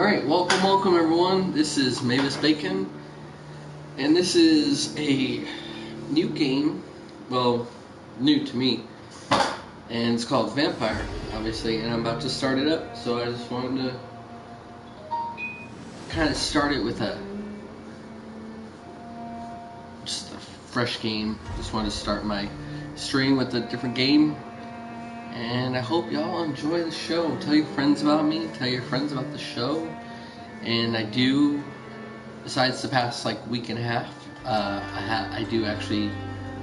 Alright, welcome everyone. This is Mavis Bacon, and this is a new game, well, new to me, and it's called Vampyr, obviously, and I'm about to start it up, so I just wanted to kind of start it with just a fresh game. Just wanted to start my stream with a different game, and I hope y'all enjoy the show. Tell your friends about me, tell your friends about the show. And I do, besides the past week and a half, I do actually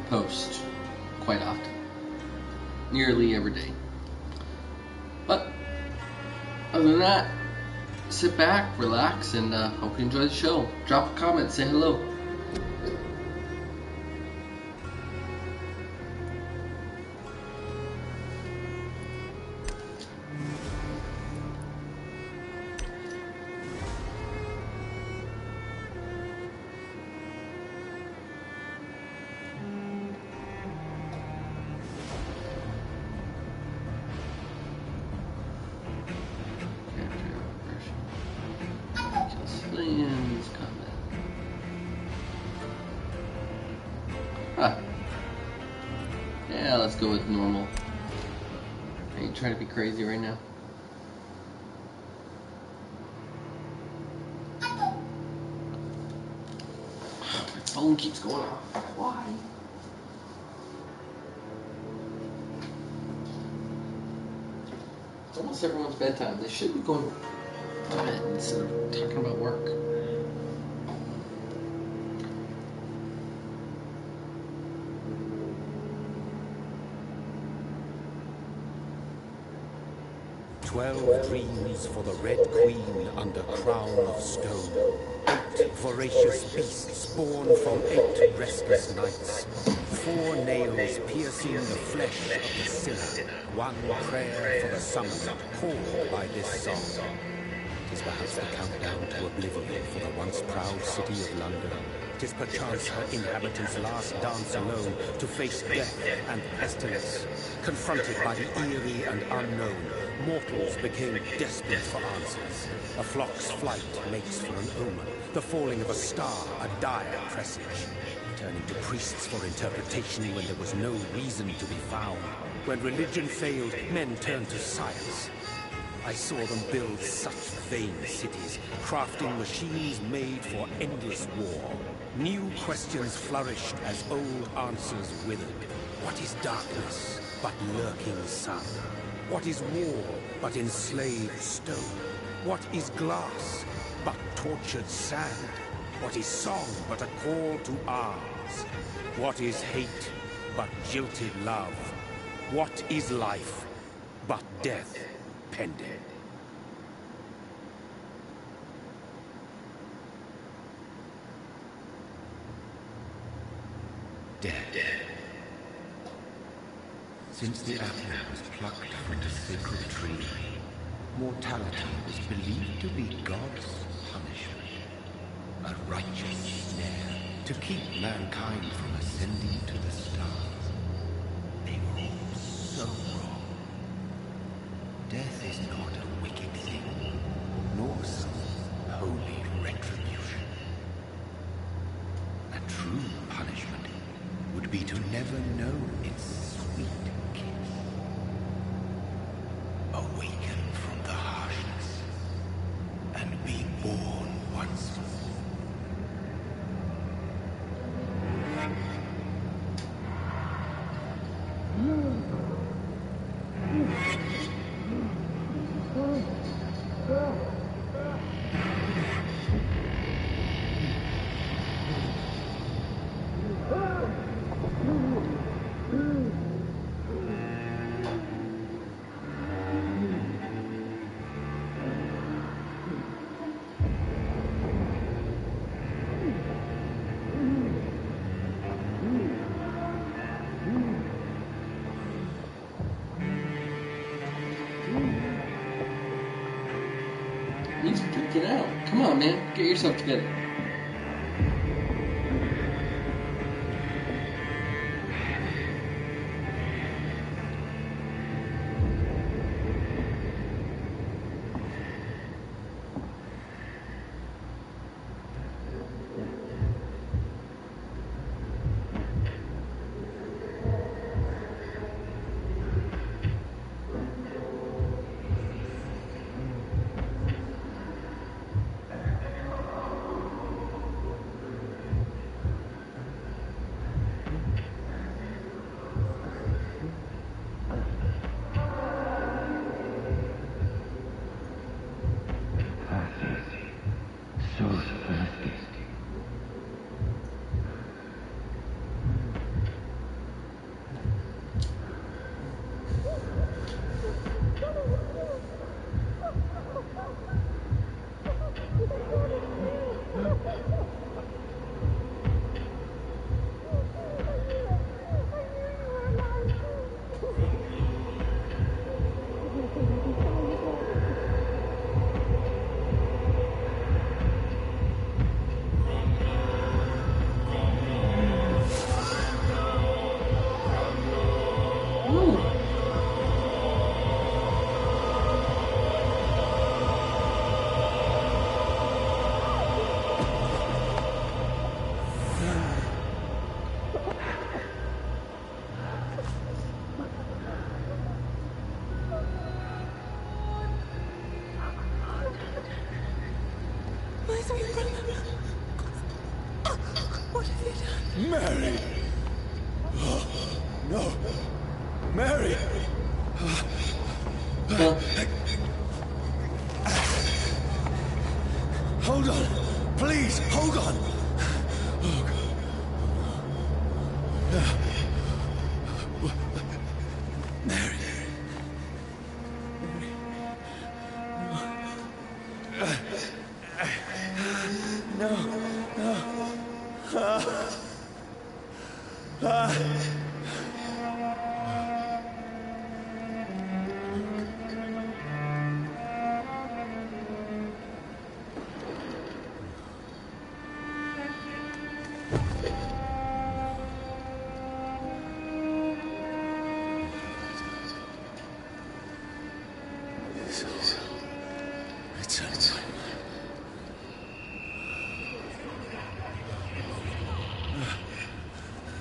post quite often, nearly every day. But other than that, sit back, relax, and hope you enjoy the show. Drop a comment, say hello. Yeah, let's go with normal. Are you trying to be crazy right now? My phone keeps going off. Why? It's almost everyone's bedtime. They should be going to bed instead of talking about work. "12 dreams for the Red Queen under crown of stone. 8 voracious beasts born from 8 restless nights. 4 nails piercing the flesh of the sinner. 1 prayer for the summoner called by this song. It is perhaps the countdown to oblivion for the once proud city of London. It is perchance her inhabitants' last dance alone to face death and pestilence. Confronted by the eerie and unknown, mortals became desperate for answers. A flock's flight makes for an omen, the falling of a star a dire presage. Turning to priests for interpretation when there was no reason to be found. When religion failed, men turned to science. I saw them build such vain cities, crafting machines made for endless war. New questions flourished as old answers withered. What is darkness but lurking sun? What is war but enslaved stone? What is glass but tortured sand? What is song but a call to arms? What is hate but jilted love? What is life but death pending? Dead. Since the apple was plucked from the sacred tree, mortality was believed to be God's punishment, a righteous snare to keep mankind from ascending to the stars. They were all so wrong. Death is not a wicked thing, nor some holy retribution. A true punishment would be to never know its sweet kiss. Awaken from the harshness and be born once more. He's freaking out. Come on, man. Get yourself together. Mary! Oh, no! Mary! Hold on! Please, hold on! Oh, God. Mary. No, no. It's over.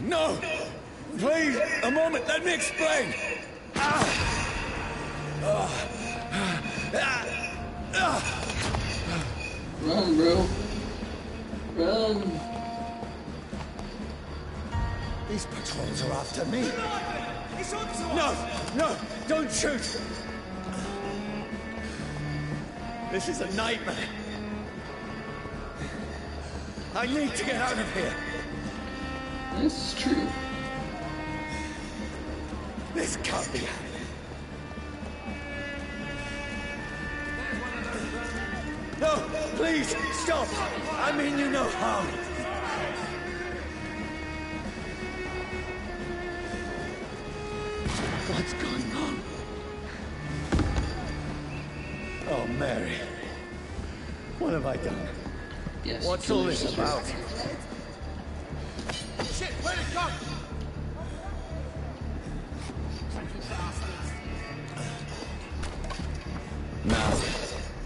No! Please, a moment, let me explain! Run, bro. Run. These patrols are after me. No! No! Don't shoot! This is a nightmare. I need to get out of here. This is true. This can't be happening. No! Please! Stop! I mean you no harm. What's going on? Oh, Mary. What have I done? Yes. What's all this about? Shit, where'd it go? Now,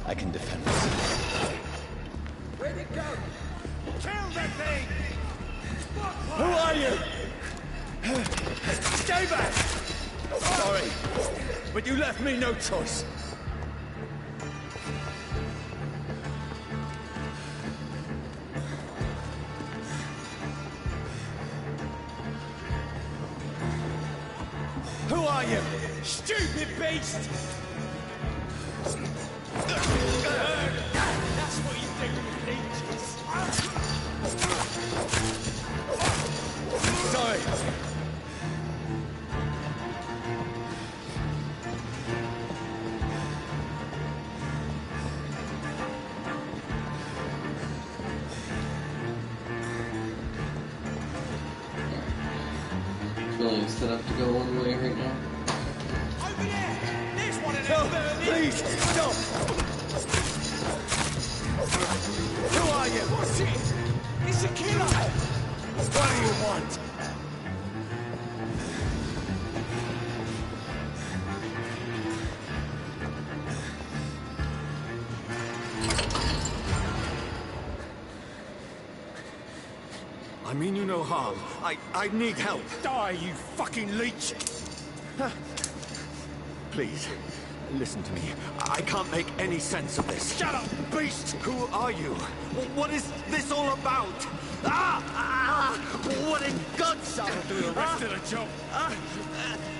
I can defend myself. Where'd it go? Kill that thing! Who are you? Stay back! Sorry, but you left me no choice. Who are you? Stupid beast! That's what you do with leeches. Sorry. Feeling set up to go one way right now. Over there! There's one of No, them burning! please, stop! Who are you? What's it? It's a killer! What do you want? I mean you no harm. I need help. Die, you fucking leech! Please, listen to me. I can't make any sense of this. Shut up, beast! Who are you? What is this all about? What in God's name? I'll do the rest of the job.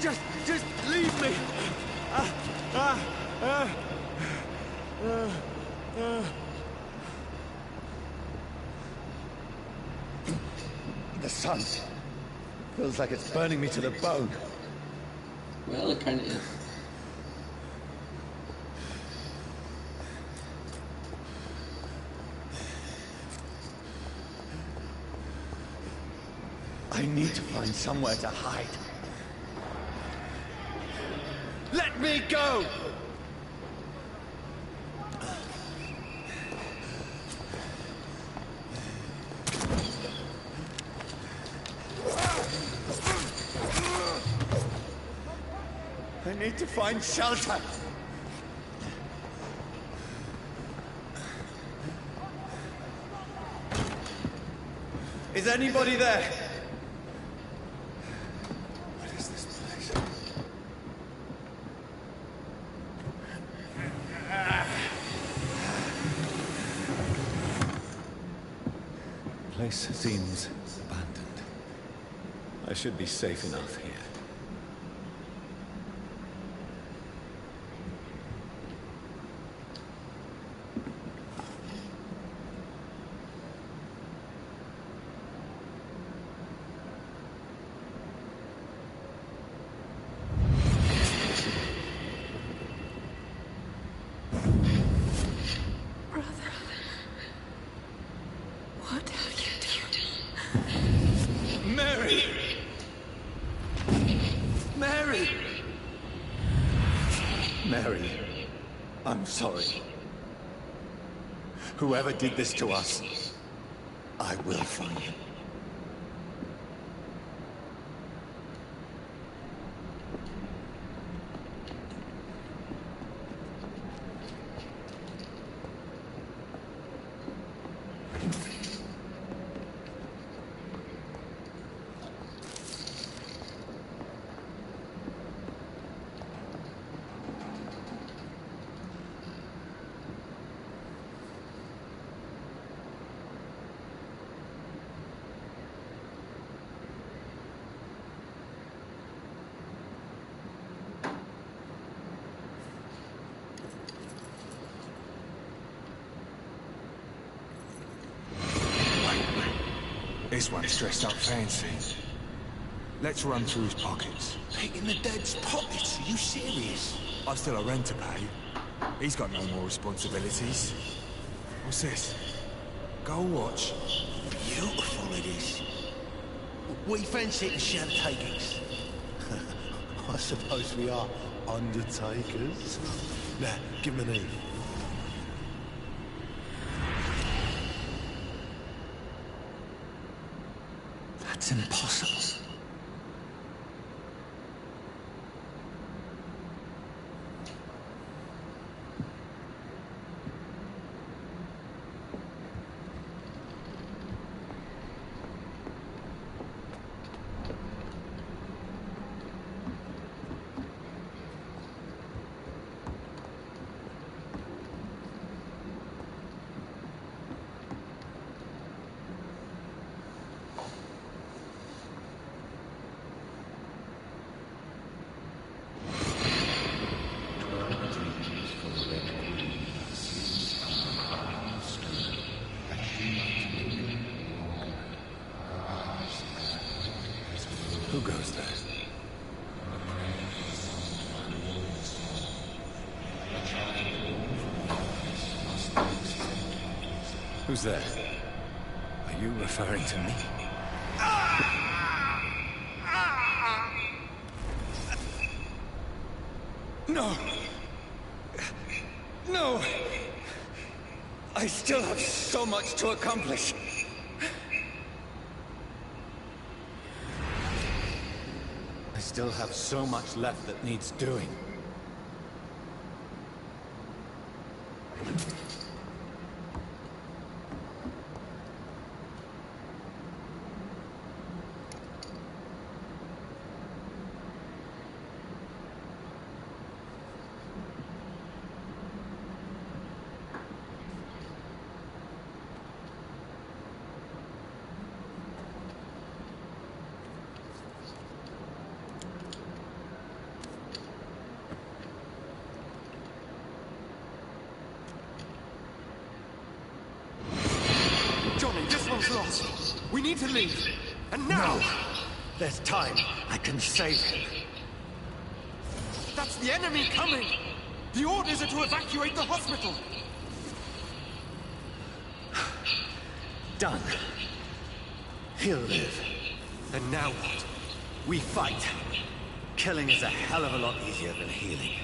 Just leave me. The sun feels like it's burning me to the bone. Well, it kind of is. I need to find somewhere to hide. Let me go! I need to find shelter. Is anybody there? What is this place? Place seems abandoned. I should be safe enough here. Mary, I'm sorry. Whoever did this to us, I will find him. This one's dressed up fancy. Let's run through his pockets. Picking the dead's pockets? Are you serious? I've still a rent to pay. He's got no more responsibilities. What's this? Gold watch. Beautiful it is. We fancy it in share takings. I suppose we are undertakers. Now, give him an E. That's impossible. Who goes there? Who's there? Are you referring to me? No! No! I still have so much to accomplish. I still have so much left that needs doing. Johnny, this one's lost. We need to leave. And now! No. There's time. I can save him. That's the enemy coming! The orders are to evacuate the hospital! Done. He'll live. And now what? We fight. Killing is a hell of a lot easier than healing.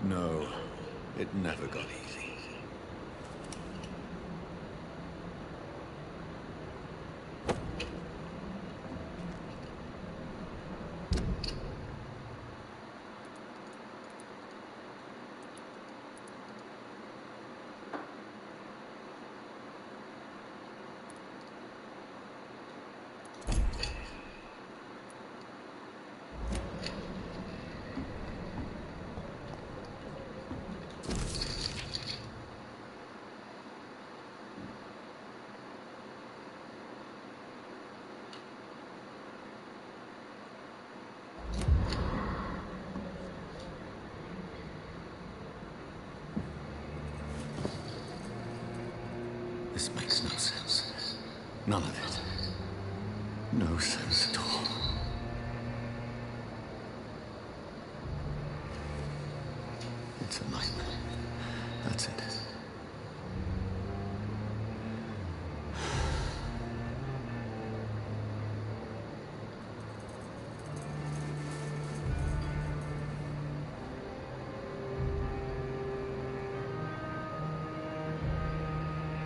No, it never got easy. This makes no sense. None of it. No sense at all. It's a nightmare. That's it.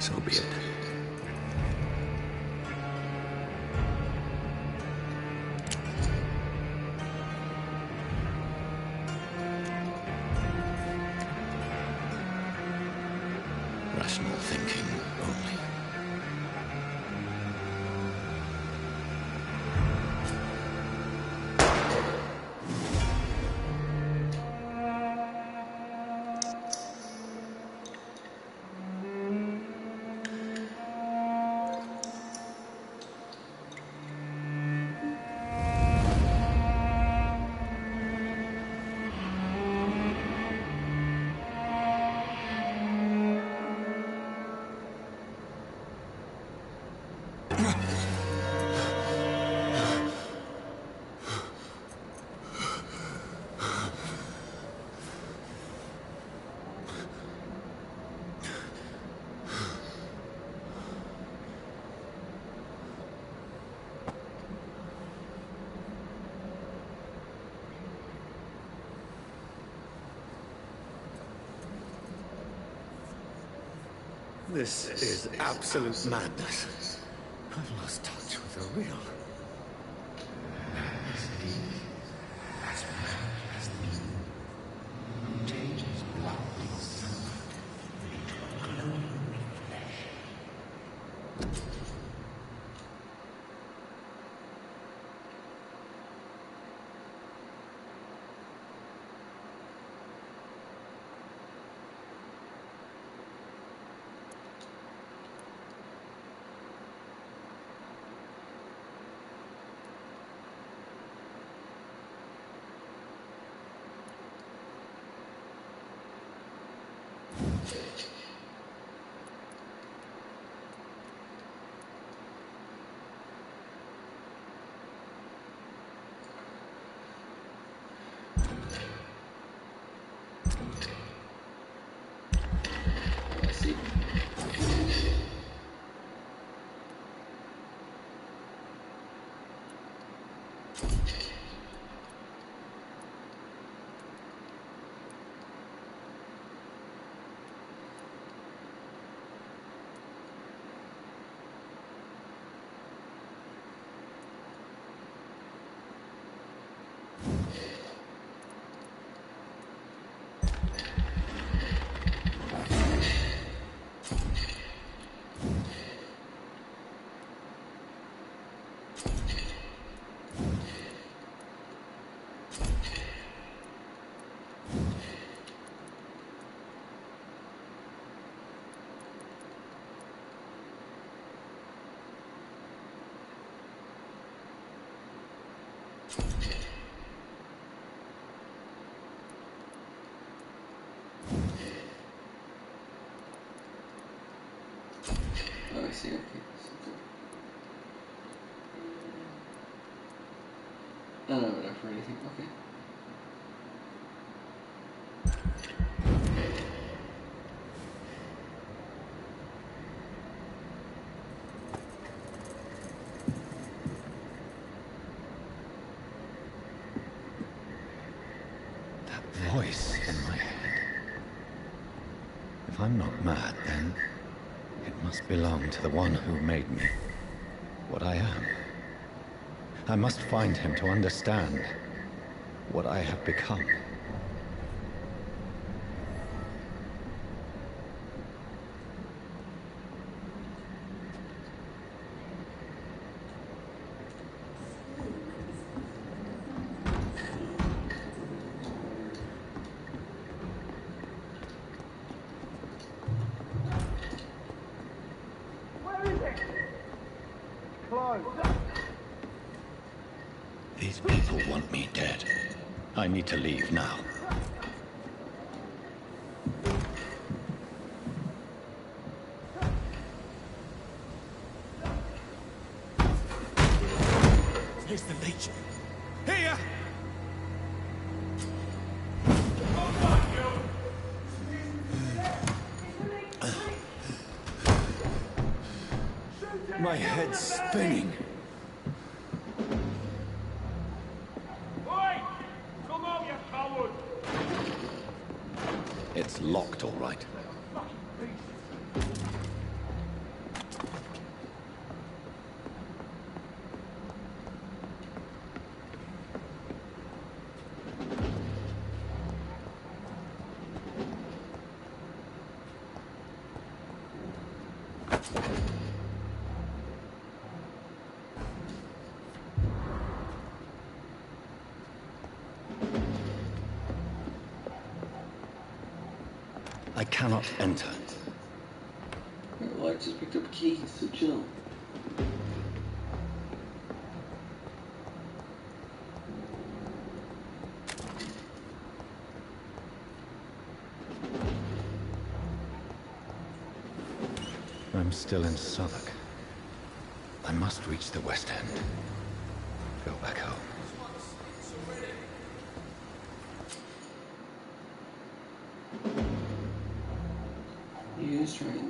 So be it. Rational thinking only. This is absolute madness. I've lost touch with the real. Oh, I see, okay. No, whatever, for anything, okay. That voice in my head. If I'm not mad, then it must belong to the one who made me what I am. I must find him to understand what I have become. These people want me dead. I need to leave now. Here's the Legion. Here! My head's spinning. Oi! Come on, you coward! It's locked, all right. I cannot enter. Well, I just picked up a key, so chill. I'm still in Southwark. I must reach the West End. Go back home. Use triangle.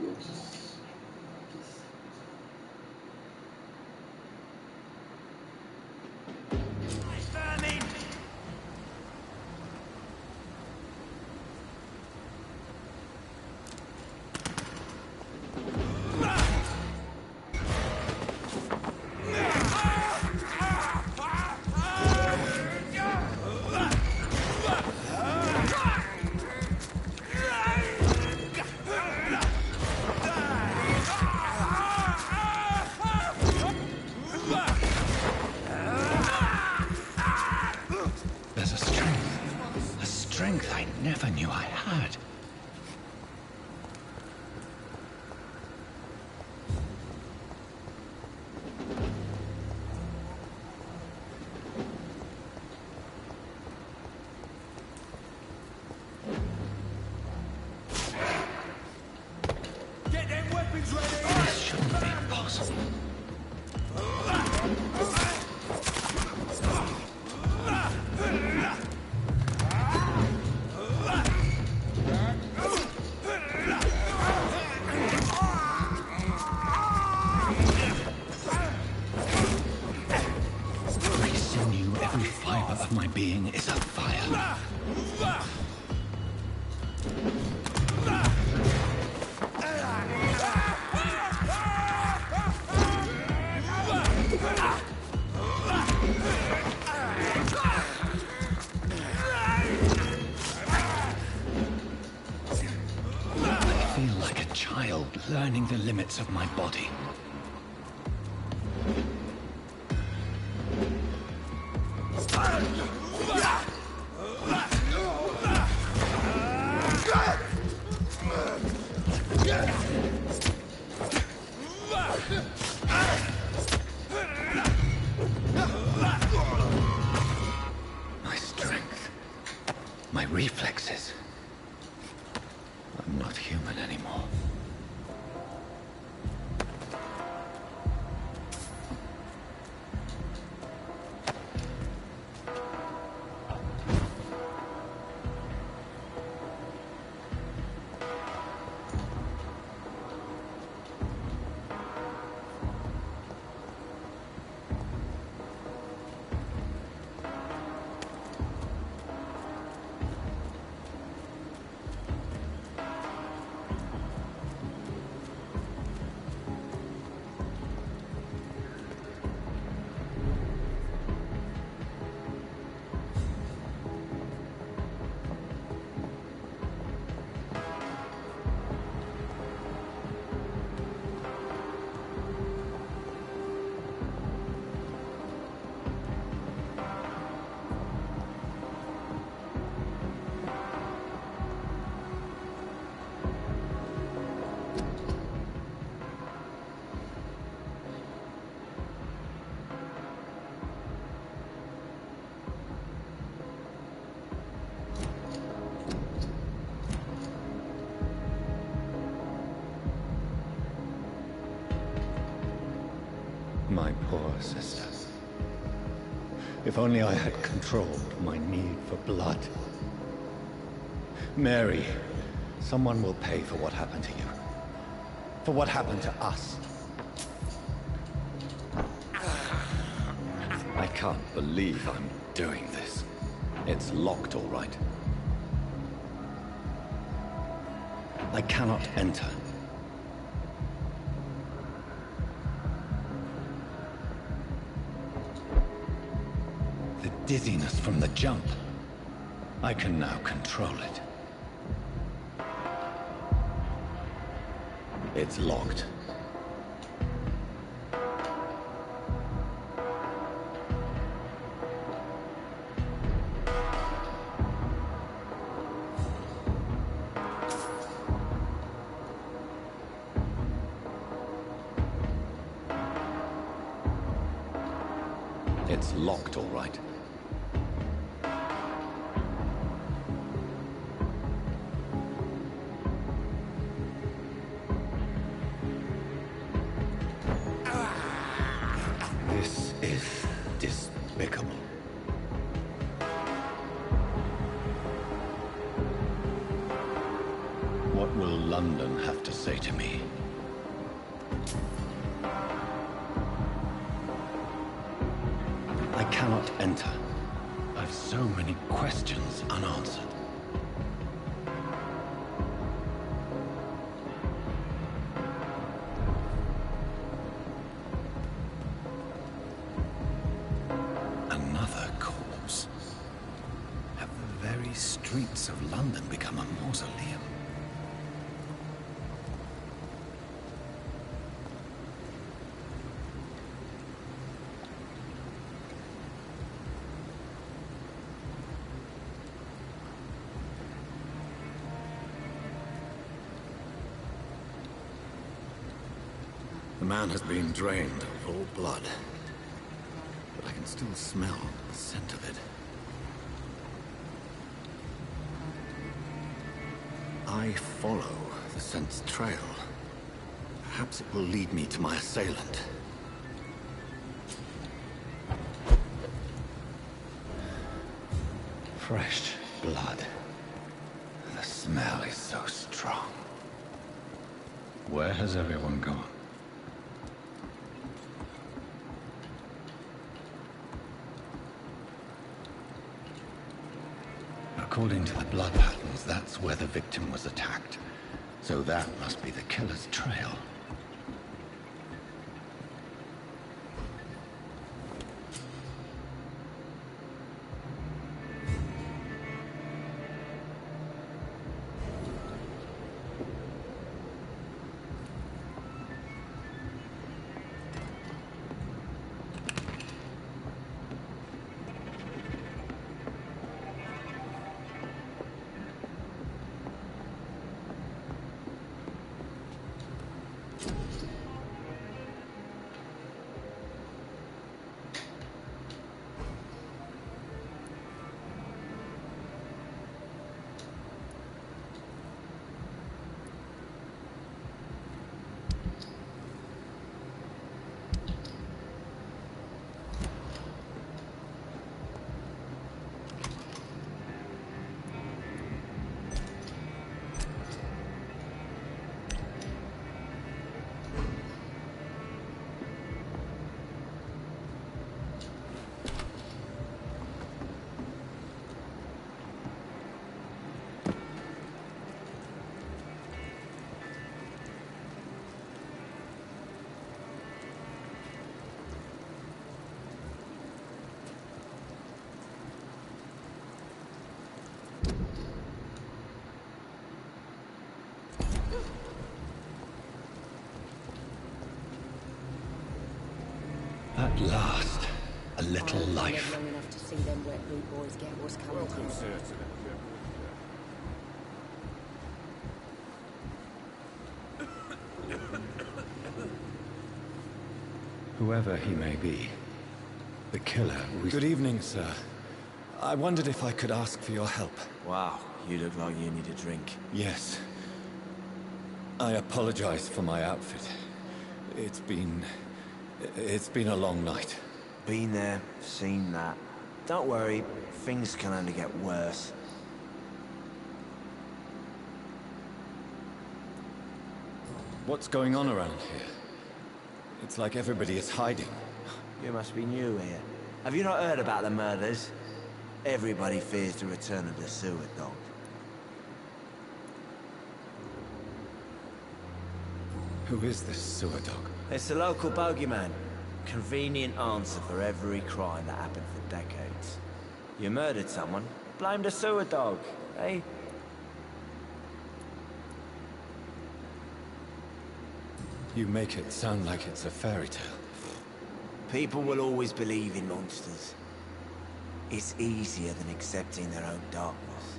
There's a strength I never knew I had. Get them weapons ready! This shouldn't be possible. Every sinew, every fiber of my being is afire. I feel like a child learning the limits of my body. My strength, my reflexes. I'm not human anymore. My poor sister. If only I had controlled my need for blood. Mary, someone will pay for what happened to you. For what happened to us. I can't believe I'm doing this. It's locked, all right. I cannot enter. The dizziness from the jump. I can now control it. It's locked. It's locked, all right. This is despicable. What will London have to say to me? I cannot enter. I've so many questions unanswered. Another corpse. Have the very streets of London become a mausoleum? The man has been drained of all blood, but I can still smell the scent of it. I follow the scent's trail. Perhaps it will lead me to my assailant. Fresh blood. The smell is so strong. Where has everyone gone? According to the blood patterns, that's where the victim was attacked. So that must be the killer's trail. At last, a little life. Long enough to see them wet boot boys get what's coming to them. Whoever he may be, the killer. Good evening, sir. I wondered if I could ask for your help. Wow, you look like you need a drink. Yes. I apologize for my outfit. It's been a long night. Been there, seen that. Don't worry, things can only get worse. What's going on around here? It's like everybody is hiding. You must be new here. Have you not heard about the murders? Everybody fears the return of the sewer dog. Who is this sewer dog? It's the local bogeyman. Convenient answer for every crime that happened for decades. You murdered someone, blame the sewer dog, eh? You make it sound like it's a fairy tale. People will always believe in monsters. It's easier than accepting their own darkness.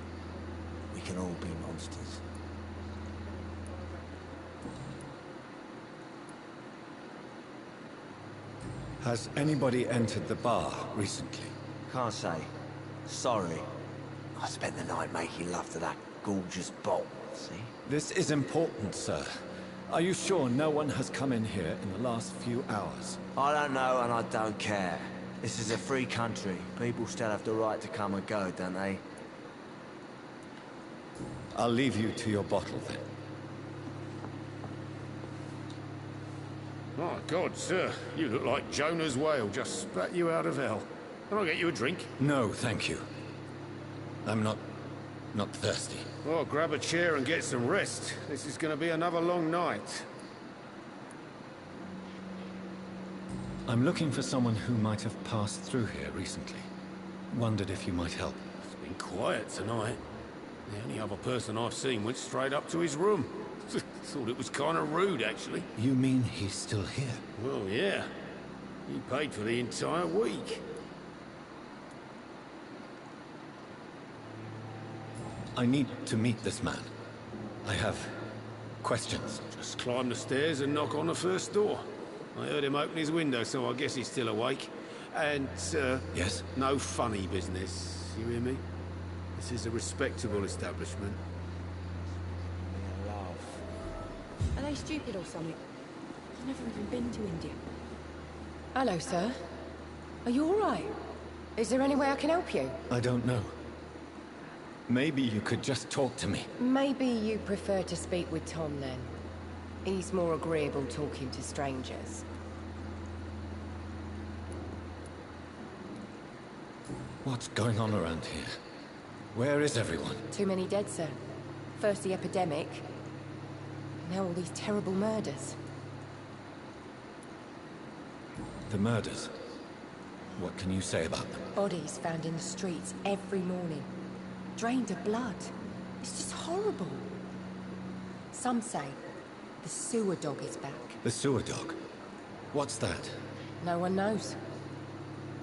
We can all be monsters. Has anybody entered the bar recently? Can't say. Sorry. I spent the night making love to that gorgeous bottle, see? This is important, sir. Are you sure no one has come in here in the last few hours? I don't know and I don't care. This is a free country. People still have the right to come and go, don't they? I'll leave you to your bottle then. My God, sir. You look like Jonah's whale just spat you out of hell. Can I get you a drink? No, thank you. I'm not thirsty. Well, grab a chair and get some rest. This is going to be another long night. I'm looking for someone who might have passed through here recently. Wondered if you might help. It's been quiet tonight. The only other person I've seen went straight up to his room. Thought it was kind of rude, actually. You mean he's still here? Well, yeah. He paid for the entire week. I need to meet this man. I have questions. Just climb the stairs and knock on the first door. I heard him open his window, so I guess he's still awake. And, Yes? no funny business. You hear me? This is a respectable establishment. Are they stupid or something? I've never even been to India. Hello, sir. Are you all right? Is there any way I can help you? I don't know. Maybe you could just talk to me. Maybe you prefer to speak with Tom, then. He's more agreeable talking to strangers. What's going on around here? Where is everyone? Too many dead, sir. First the epidemic, now all these terrible murders. The murders? What can you say about them? Bodies found in the streets every morning. Drained of blood. It's just horrible. Some say the sewer dog is back. The sewer dog? What's that? No one knows.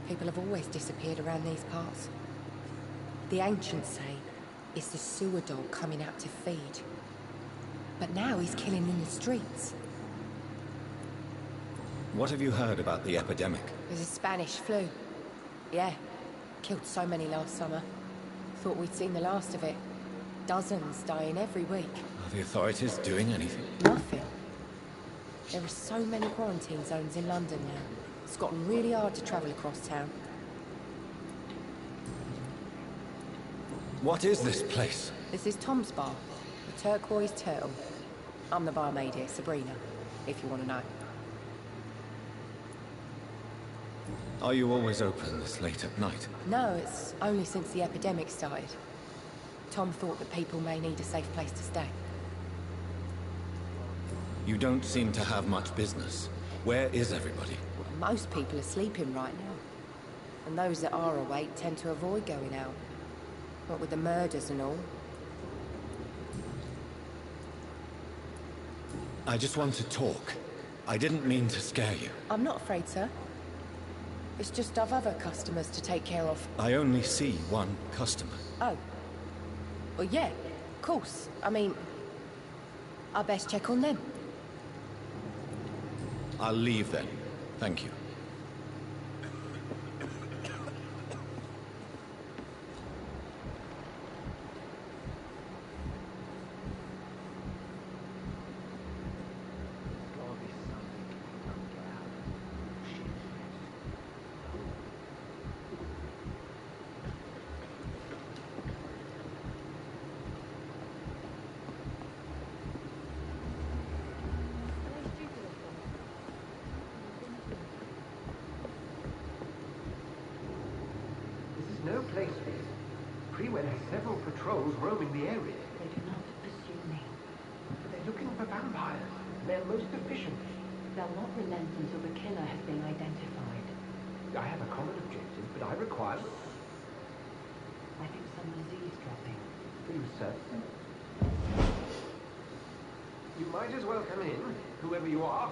People have always disappeared around these parts. The ancients say it's the sewer dog coming out to feed. But now he's killing in the streets. What have you heard about the epidemic? There's a Spanish flu. Yeah. Killed so many last summer. Thought we'd seen the last of it. Dozens dying every week. Are the authorities doing anything? Nothing. There are so many quarantine zones in London now. It's gotten really hard to travel across town. What is this place? This is Tom's bar, the Turquoise Turtle. I'm the barmaid here, Sabrina, if you want to know. Are you always open this late at night? No, it's only since the epidemic started. Tom thought that people may need a safe place to stay. You don't seem to have much business. Where is everybody? Well, most people are sleeping right now. And those that are awake tend to avoid going out. What with the murders and all. I just want to talk. I didn't mean to scare you. I'm not afraid, sir. It's just I've other customers to take care of. I only see one customer. Oh. Well, yeah, of course. I mean, I best check on them. I'll leave then. Thank you. several patrols roaming the area. They do not pursue me. They're looking for vampires. They're most efficient. They'll not relent until the killer has been identified. I have a common objective, but I require... I think someone's eavesdropping. Are you certain? You might as well come in, whoever you are.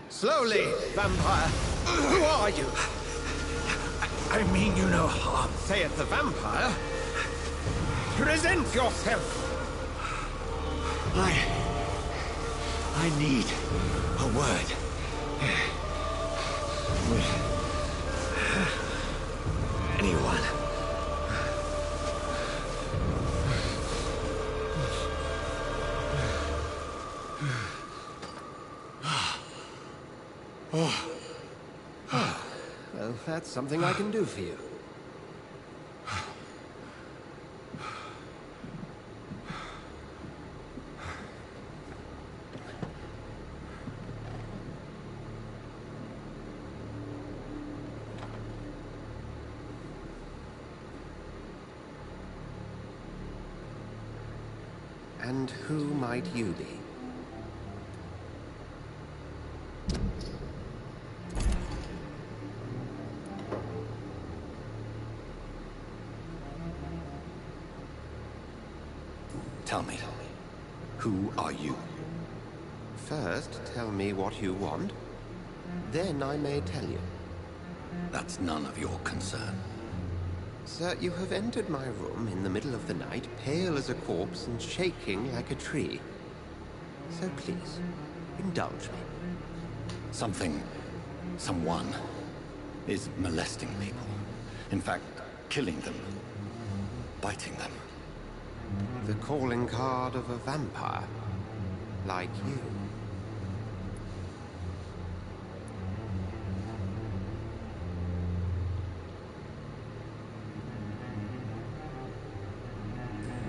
Slowly, vampire! Who are you? I mean you no harm. Saith the vampire. Present yourself! I need a word. With anyone. Well, that's something I can do for you. And who might you be? Tell me, who are you? First, tell me what you want. Then I may tell you. That's none of your concern. Sir, you have entered my room in the middle of the night, pale as a corpse and shaking like a tree. So please, indulge me. Someone is molesting people. In fact, killing them. Biting them. The calling card of a vampire. Like you.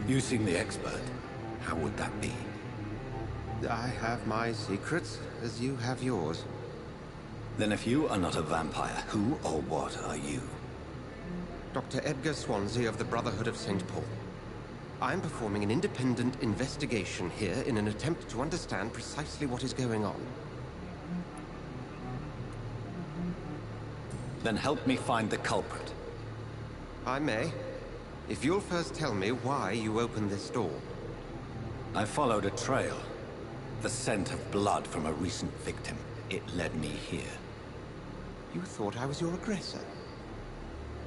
You seem the expert. How would that be? I have my secrets, as you have yours. Then if you are not a vampire, who or what are you? Dr. Edgar Swansea of the Brotherhood of St. Paul. I'm performing an independent investigation here in an attempt to understand precisely what is going on. Then help me find the culprit. I may. If you'll first tell me why you opened this door. I followed a trail. The scent of blood from a recent victim. It led me here. You thought I was your aggressor.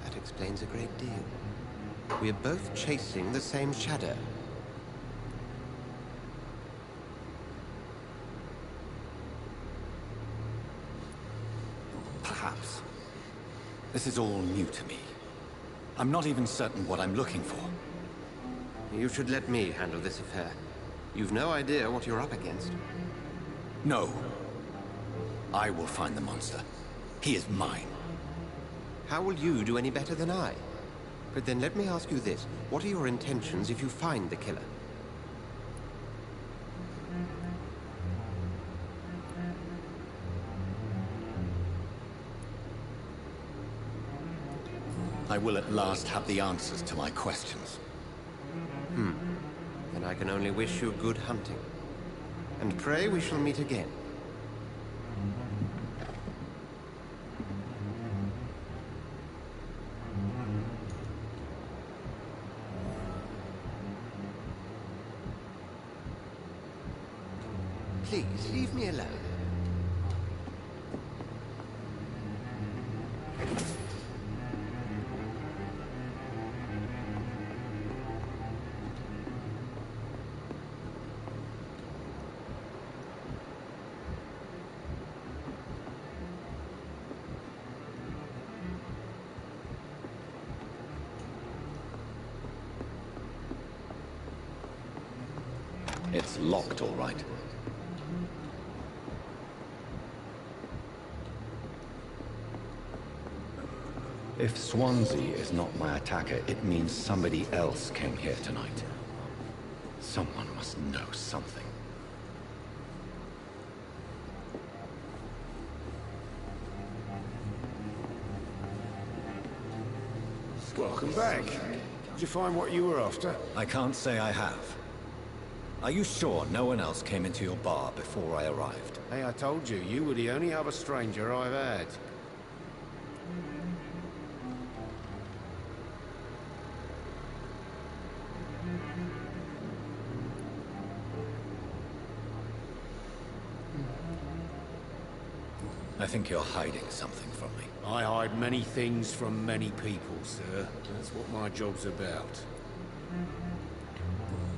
That explains a great deal. We're both chasing the same shadow. Perhaps. This is all new to me. I'm not even certain what I'm looking for. You should let me handle this affair. You've no idea what you're up against. No. I will find the monster. He is mine. How will you do any better than I? But then let me ask you this. What are your intentions if you find the killer? I will at last have the answers to my questions. Then I can only wish you good hunting. And pray we shall meet again. Please, leave me alone. It's locked, all right. If Swansea is not my attacker, it means somebody else came here tonight. Someone must know something. Did you find what you were after? I can't say I have. Are you sure no one else came into your bar before I arrived? Hey, I told you, you were the only other stranger I've had. I think you're hiding something from me. I hide many things from many people, sir. That's what my job's about.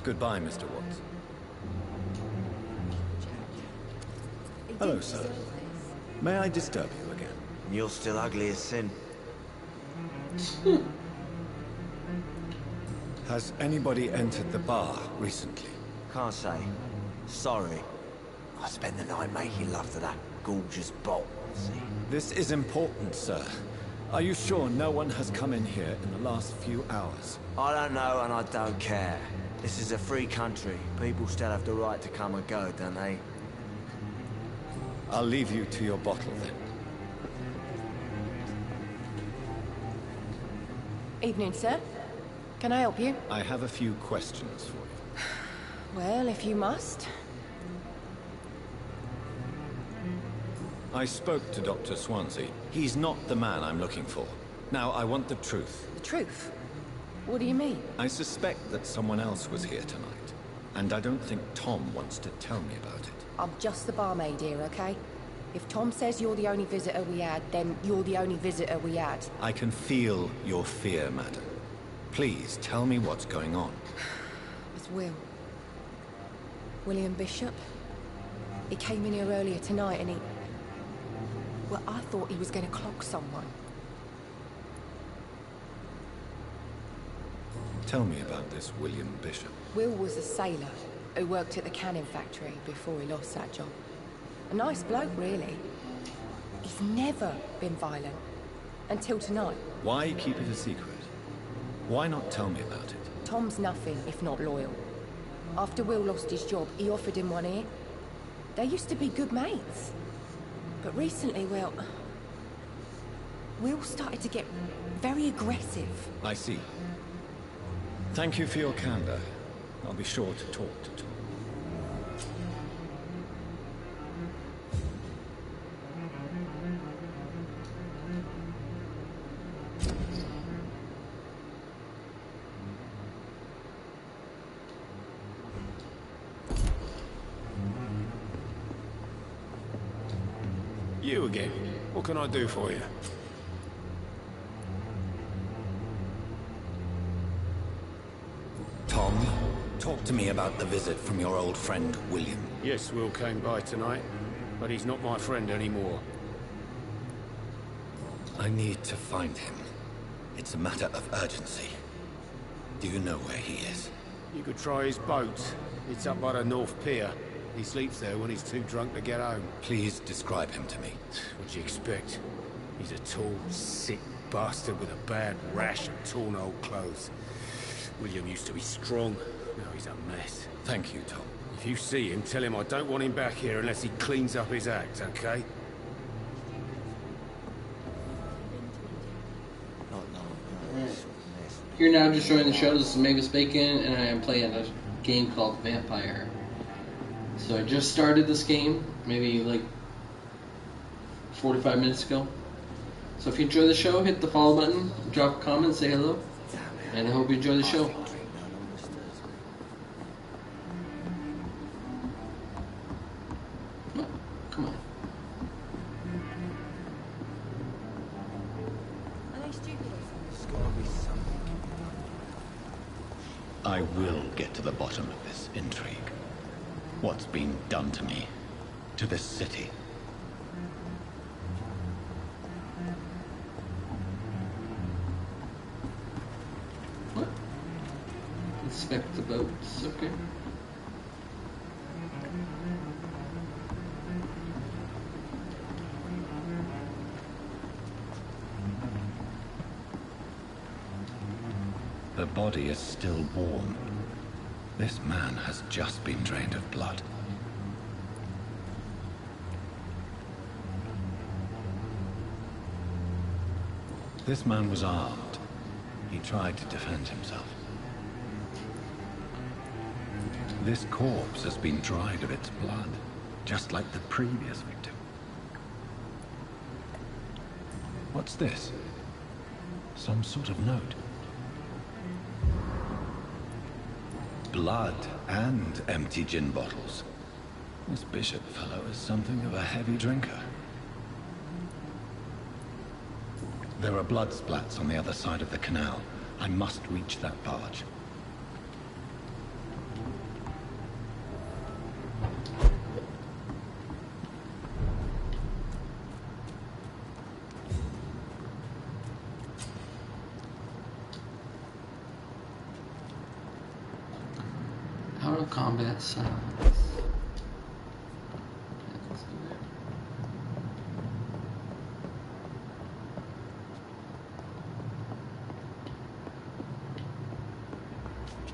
Goodbye, Mr. Watts. Hello, sir. May I disturb you again? You're still ugly as sin. Has anybody entered the bar recently? Can't say. Sorry. I spent the night making love to that gorgeous bot, see? This is important, sir. Are you sure no one has come in here in the last few hours? I don't know and I don't care. This is a free country. People still have the right to come and go, don't they? I'll leave you to your bottle, then. Evening, sir. Can I help you? I have a few questions for you. Well, if you must. I spoke to Dr. Swansea. He's not the man I'm looking for. Now, I want the truth. The truth? What do you mean? I suspect that someone else was here tonight. And I don't think Tom wants to tell me about it. I'm just the barmaid here, okay? If Tom says you're the only visitor we had, then you're the only visitor we had. I can feel your fear, madam. Please, tell me what's going on. It's Will. William Bishop. He came in here earlier tonight and he... Well, I thought he was going to clock someone. Tell me about this William Bishop. Will was a sailor who worked at the cannon factory before he lost that job. A nice bloke, really. He's never been violent. Until tonight. Why keep it a secret? Why not tell me about it? Tom's nothing if not loyal. After Will lost his job, he offered him one ear. They used to be good mates. But recently, well... Will started to get very aggressive. I see. Thank you for your candor. I'll be sure to talk to Tom. You again. What can I do for you? Tom, talk to me about the visit from your old friend, William. Yes, Will came by tonight, but he's not my friend anymore. I need to find him. It's a matter of urgency. Do you know where he is? You could try his boat. It's up by the North Pier. He sleeps there when he's too drunk to get home. Please describe him to me. What'd you expect? He's a tall, sick bastard with a bad rash and torn old clothes. William used to be strong. Now he's a mess. Thank you, Tom. If you see him, tell him I don't want him back here unless he cleans up his act, okay? You're now just joining the show. This is Mavis Bacon, and I am playing a game called Vampyr. So I just started this game, maybe like 45 minutes ago. So if you enjoy the show, hit the follow button, drop a comment, say hello, and I hope you enjoy the show. Oh, come on. I will get to the bottom of this intrigue. What's been done to me, to this city. What? Inspect the boats, okay. The body is still warm. This man has just been drained of blood. This man was armed. He tried to defend himself. This corpse has been dried of its blood, just like the previous victim. What's this? Some sort of note. Blood and empty gin bottles. This bishop fellow is something of a heavy drinker. There are blood splats on the other side of the canal. I must reach that barge. Out of combat silence.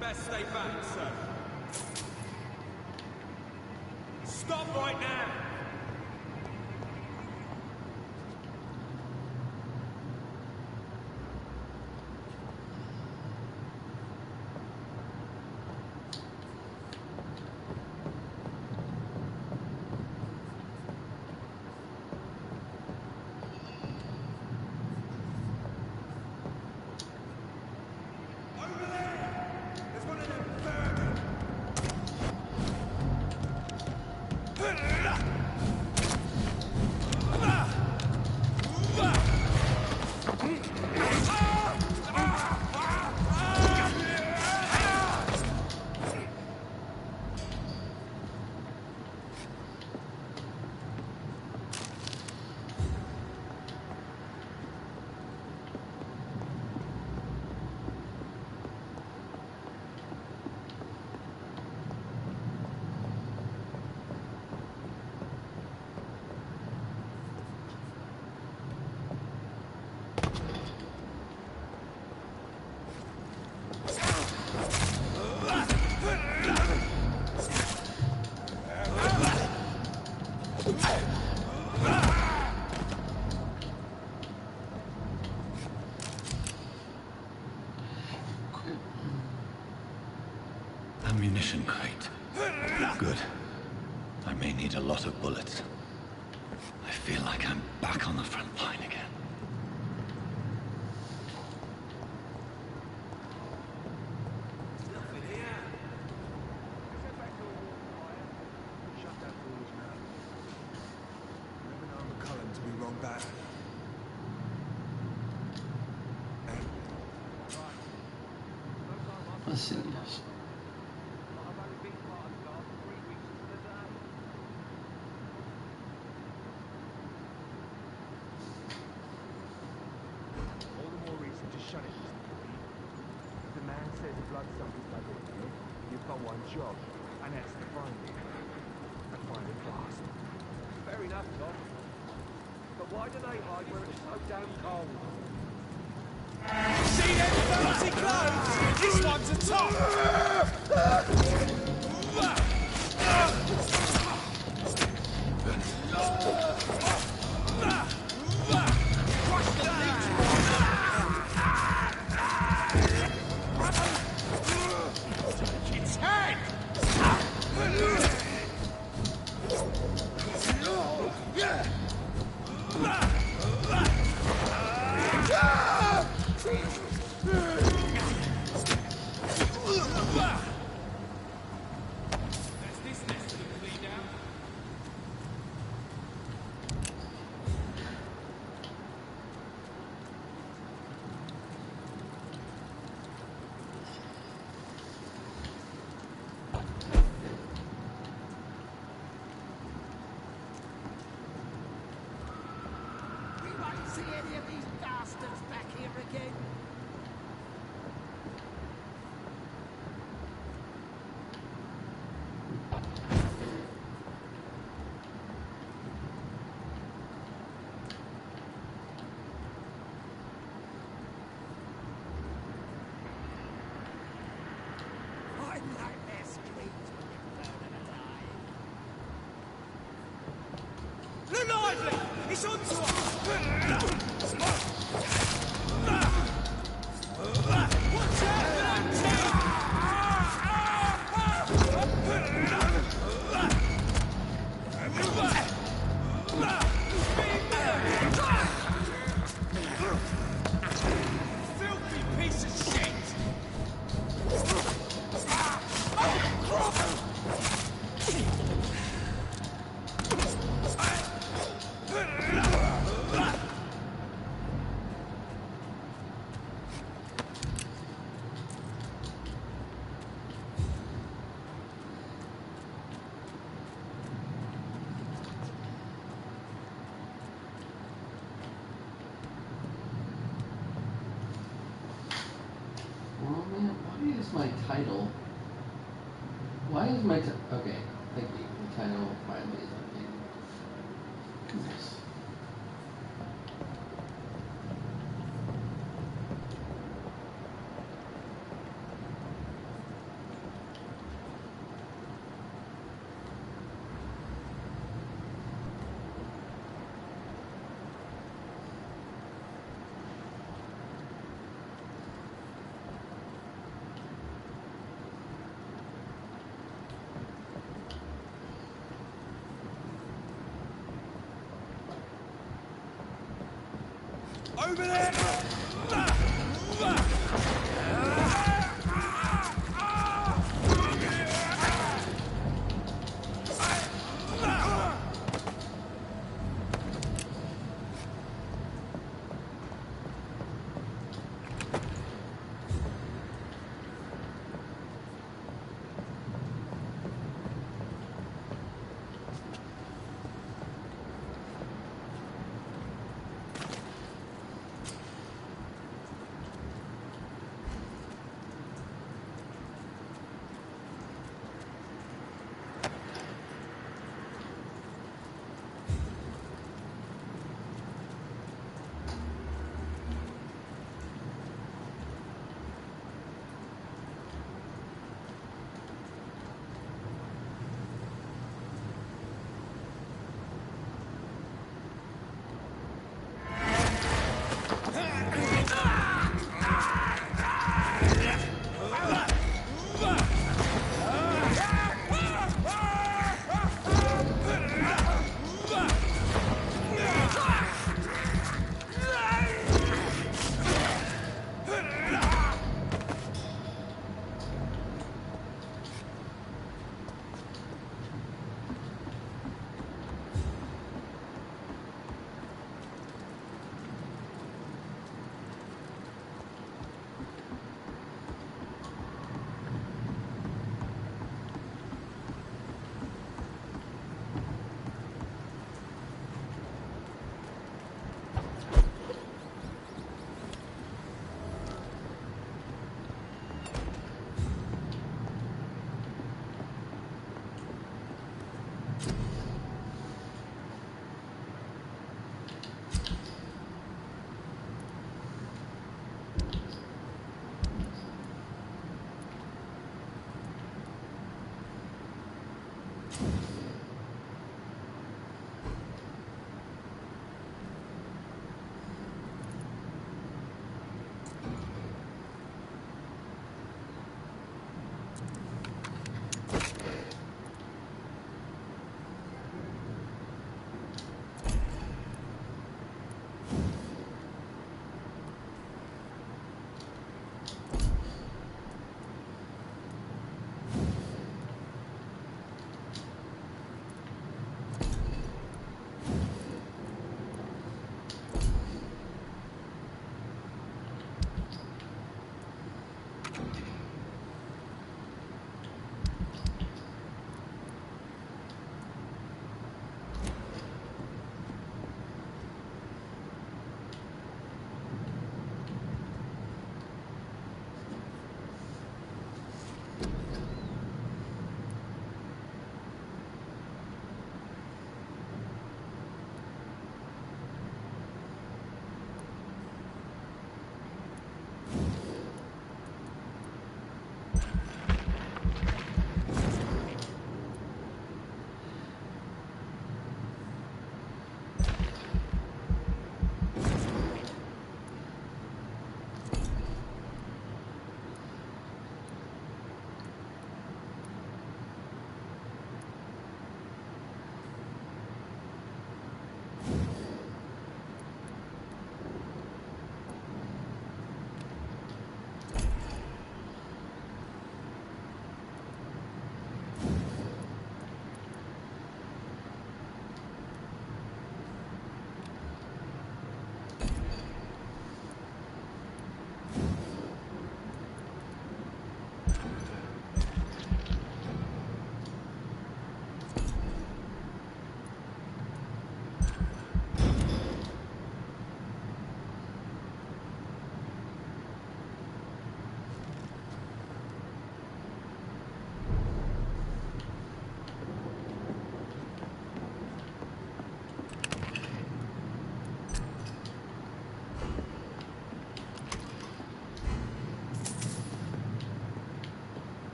Best stay back, sir. Stop right now! Ammunition crate. Good. I may need a lot of bullets. I feel like I'm back on the front line again. Let's see this. You've got one job, and that's to find it. And find it fast. Fair enough, Tom. But why do they hide where it's so damn cold? See them fancy clothes? This one's a top! See any of these bastards back here again? I'm nightmare screams when you're burning alive. Look lively! It's on to us! My title. Why is my okay? Thank you. The title finally is updated. Goodness. Over there!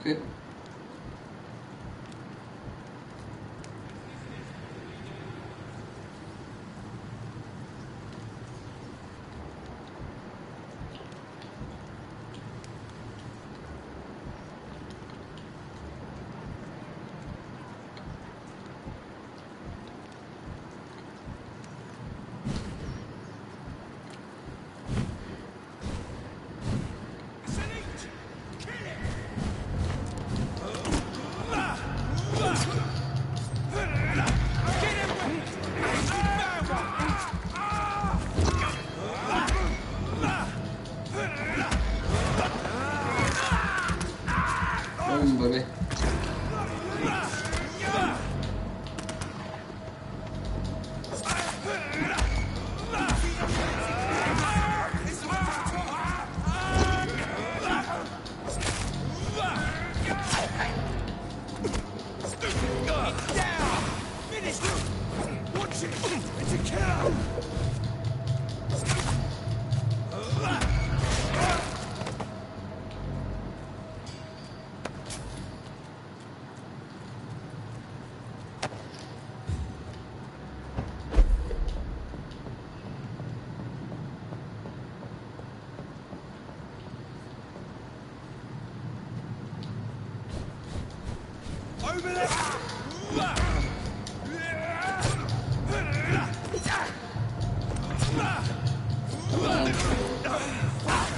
Okay. Baby.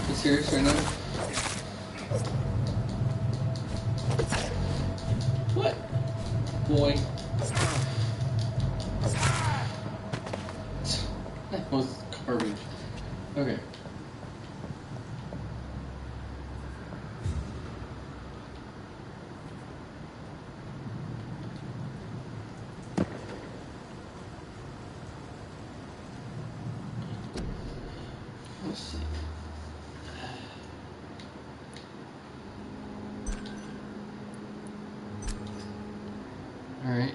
You serious right now? What? Boy. That was garbage. Okay. Let's see. All right.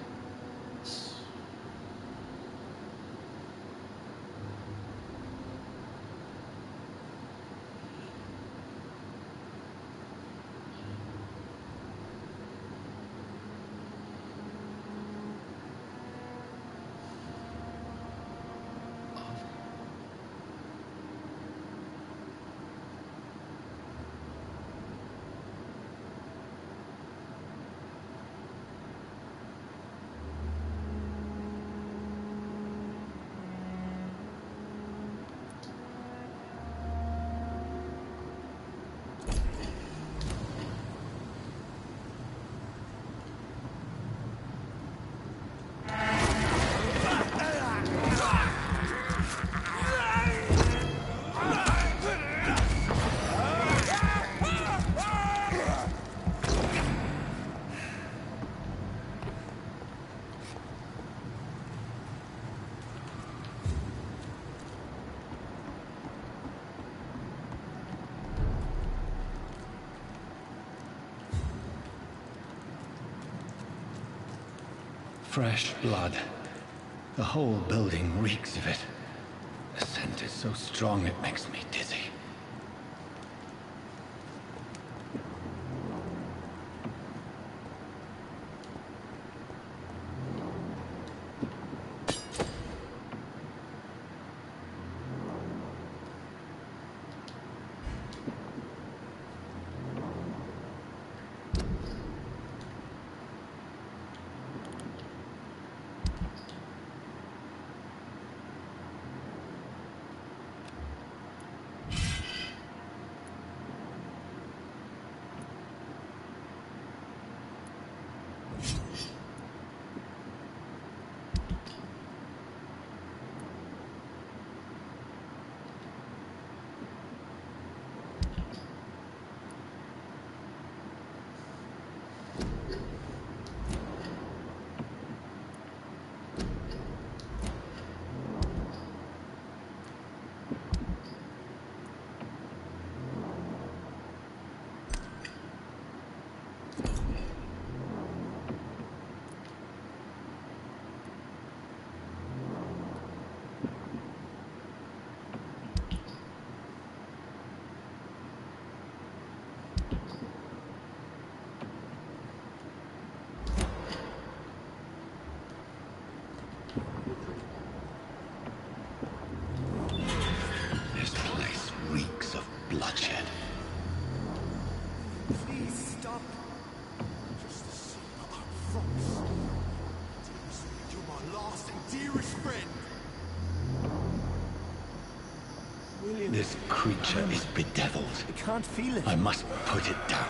Fresh blood. The whole building reeks of it. The scent is so strong it makes me dizzy. stop. Just to see what I'm from. You're my last and dearest friend. William. This creature is bedeviled. I can't feel it. I must put it down.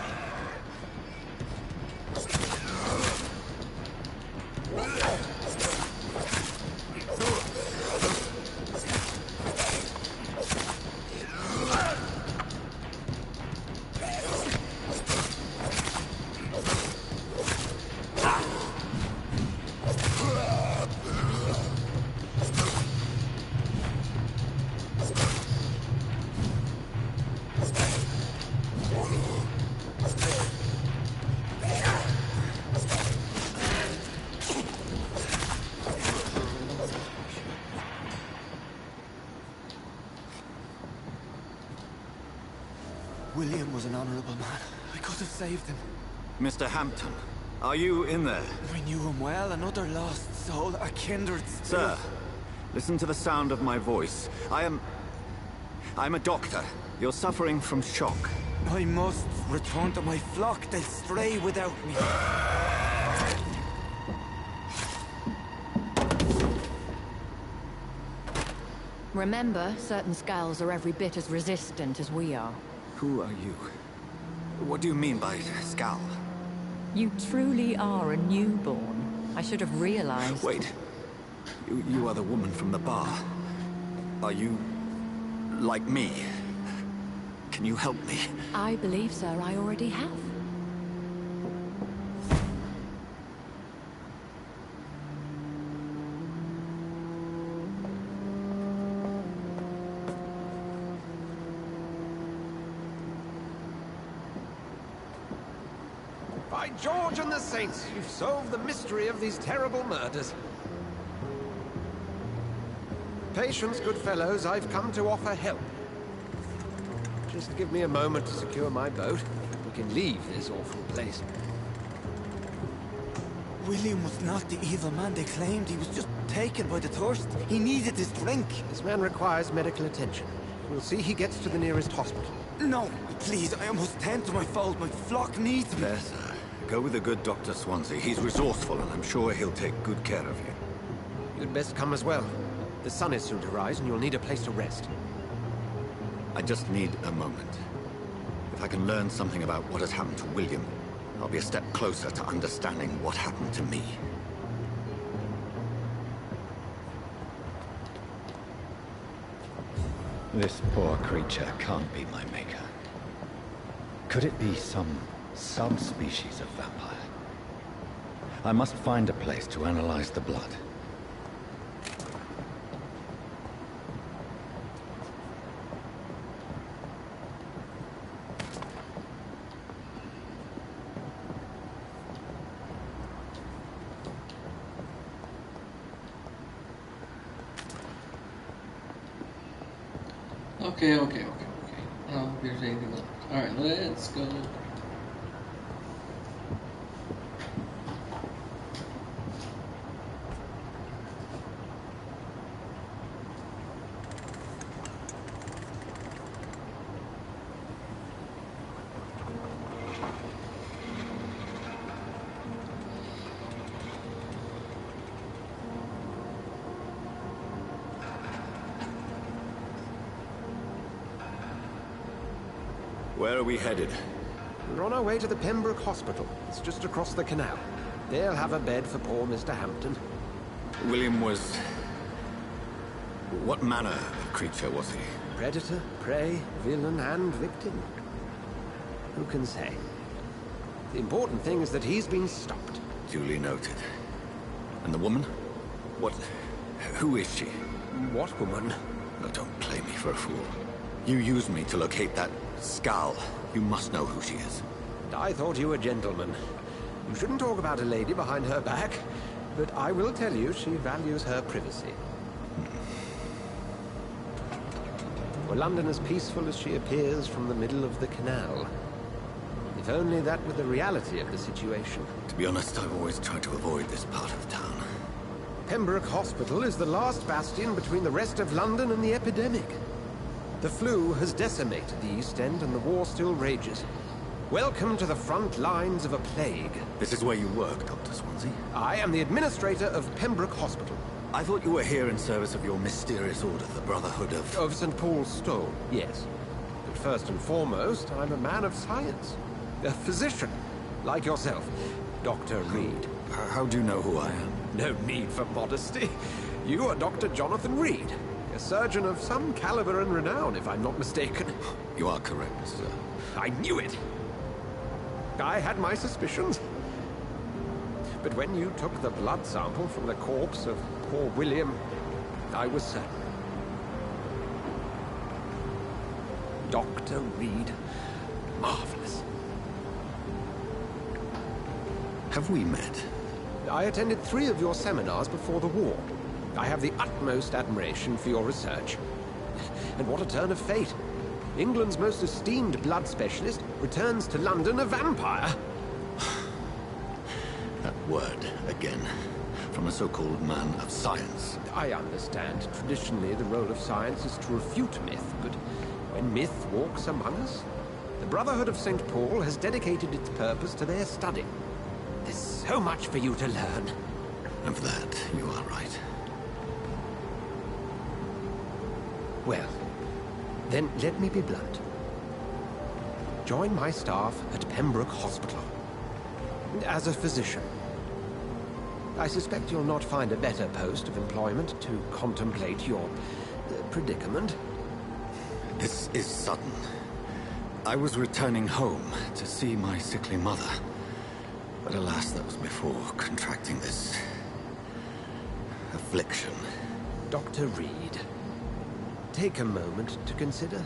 William was an honorable man. I could have saved him. Mr. Hampton, are you in there? I knew him well, another lost soul, a kindred spirit. Sir, listen to the sound of my voice. I'm a doctor. You're suffering from shock. I must return to my flock. They'll stray without me. Remember, certain skulls are every bit as resistant as we are. Who are you? What do you mean by skull? You truly are a newborn. I should have realized. Wait. You are the woman from the bar. Are you like me? Can you help me? I believe, sir, I already have. By George and the Saints, you've solved the mystery of these terrible murders. Patience, good fellows, I've come to offer help. Just give me a moment to secure my boat. We can leave this awful place. William was not the evil man they claimed. He was just taken by the thirst. He needed his drink. This man requires medical attention. We'll see he gets to the nearest hospital. No, please, I must tend to my fold. My flock needs me. There, sir. Go with the good Dr. Swansea. He's resourceful, and I'm sure he'll take good care of you. You'd best come as well. The sun is soon to rise, and you'll need a place to rest. I just need a moment. If I can learn something about what has happened to William, I'll be a step closer to understanding what happened to me. This poor creature can't be my maker. Could it be some subspecies of vampire? I must find a place to analyze the blood. Okay. I don't think there's anything left. Alright, let's go. Where are we headed? We're on our way to the Pembroke Hospital. It's just across the canal. They'll have a bed for poor Mr. Hampton. William was... What manner of creature was he? Predator, prey, villain, and victim. Who can say? The important thing is that he's been stopped. Duly noted. And the woman? What... Who is she? What woman? Oh, don't play me for a fool. You used me to locate that skull. You must know who she is. And I thought you a gentleman. You shouldn't talk about a lady behind her back, but I will tell you she values her privacy. Were London as peaceful as she appears from the middle of the canal? If only that were the reality of the situation. To be honest, I've always tried to avoid this part of town. Pembroke Hospital is the last bastion between the rest of London and the epidemic. The flu has decimated the East End and the war still rages. Welcome to the front lines of a plague. This is where you work, Dr. Swansea? I am the administrator of Pembroke Hospital. I thought you were here in service of your mysterious order, the Brotherhood of... Of St. Paul's Stole, yes. But first and foremost, I'm a man of science. A physician, like yourself, Dr. Reed. How do you know who I am? No need for modesty. You are Dr. Jonathan Reed, a surgeon of some caliber and renown, if I'm not mistaken. You are correct, sir. I knew it! I had my suspicions. But when you took the blood sample from the corpse of poor William, I was certain. Dr. Reed. Marvelous. Have we met? I attended 3 of your seminars before the war. I have the utmost admiration for your research. And what a turn of fate. England's most esteemed blood specialist returns to London a vampire. That word, again. From a so-called man of science. I understand. Traditionally, the role of science is to refute myth, but when myth walks among us, the Brotherhood of St. Paul has dedicated its purpose to their study. There's so much for you to learn. Of that, you are right. Well, then let me be blunt. Join my staff at Pembroke Hospital. As a physician. I suspect you'll not find a better post of employment to contemplate your predicament. This is sudden. I was returning home to see my sickly mother. But alas, that was before contracting this... affliction. Dr. Reed, take a moment to consider.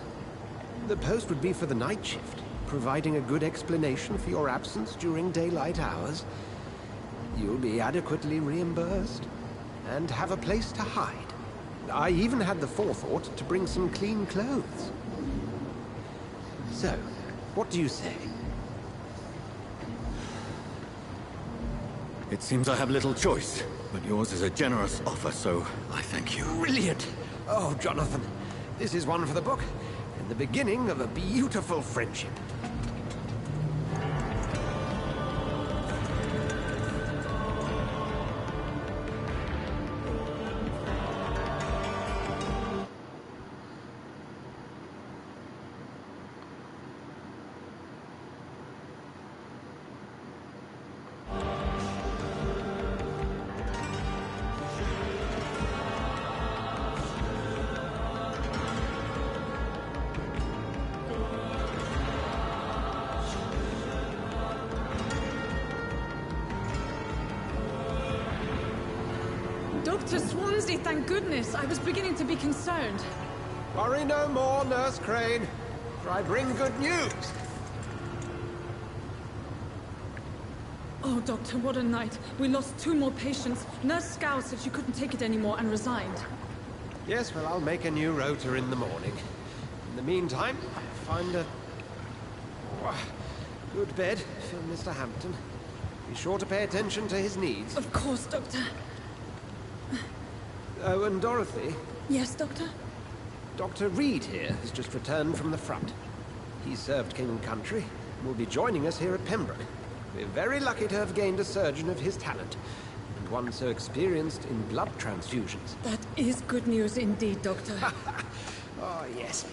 The post would be for the night shift, providing a good explanation for your absence during daylight hours. You'll be adequately reimbursed, and have a place to hide. I even had the forethought to bring some clean clothes. So, what do you say? It seems I have little choice, but yours is a generous offer, so I thank you. Brilliant! Oh, Jonathan, this is one for the book, and the beginning of a beautiful friendship. Dr. Swansea, thank goodness. I was beginning to be concerned. Worry no more, Nurse Crane, for I bring good news. Oh, Doctor, what a night. We lost 2 more patients. Nurse Scow said she couldn't take it anymore and resigned. Yes, well, I'll make a new rota in the morning. In the meantime, find a... good bed for Mr. Hampton. Be sure to pay attention to his needs. Of course, Doctor. Oh, and Dorothy? Yes, Doctor? Dr. Reed here has just returned from the front. He served King and Country and will be joining us here at Pembroke. We're very lucky to have gained a surgeon of his talent, and one so experienced in blood transfusions. That is good news indeed, Doctor. Oh, yes.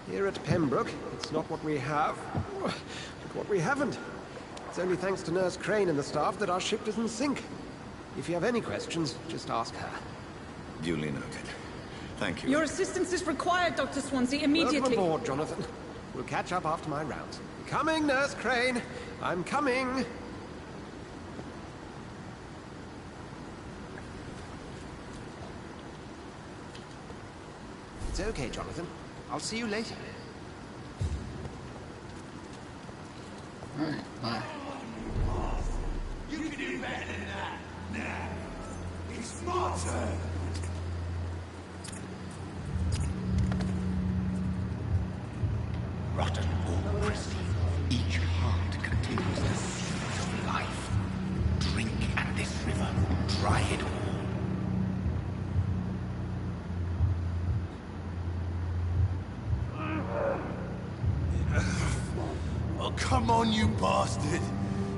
Here at Pembroke, it's not what we have, but what we haven't. It's only thanks to Nurse Crane and the staff that our ship doesn't sink. If you have any questions, just ask her. Duly noted. Thank you. Your assistance is required, Dr. Swansea, immediately. Welcome aboard, Jonathan. We'll catch up after my rounds. Coming, Nurse Crane. I'm coming. It's okay, Jonathan. I'll see you later. All right, bye. You can do better than that. Now, it's my turn. Rotten or pristine, each heart contains the seeds of life. Drink at this river, dry it all. Come on, you bastard.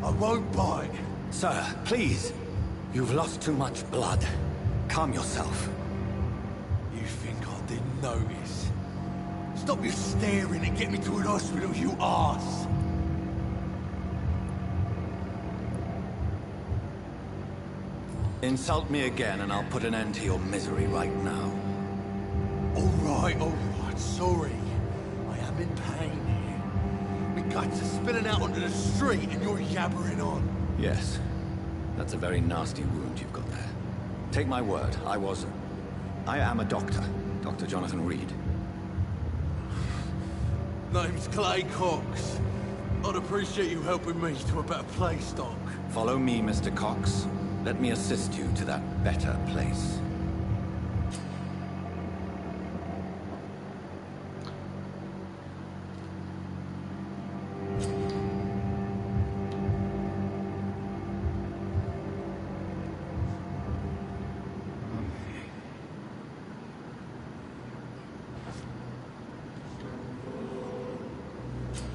I won't bite. Sir, please. You've lost too much blood. Calm yourself. You think I didn't notice? Stop your staring and get me to an hospital, you arse! Insult me again and I'll put an end to your misery right now. Alright, sorry. I am in pain here. My guts are spilling out onto the street and you're yabbering on. Yes. That's a very nasty wound you've got there. Take my word, I am a doctor. Dr. Jonathan Reed. Name's Clay Cox. I'd appreciate you helping me to a better place, Doc. Follow me, Mr. Cox. Let me assist you to that better place.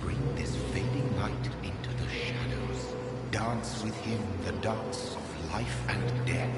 Bring this fading light into the shadows. Dance with him the dance of life and death.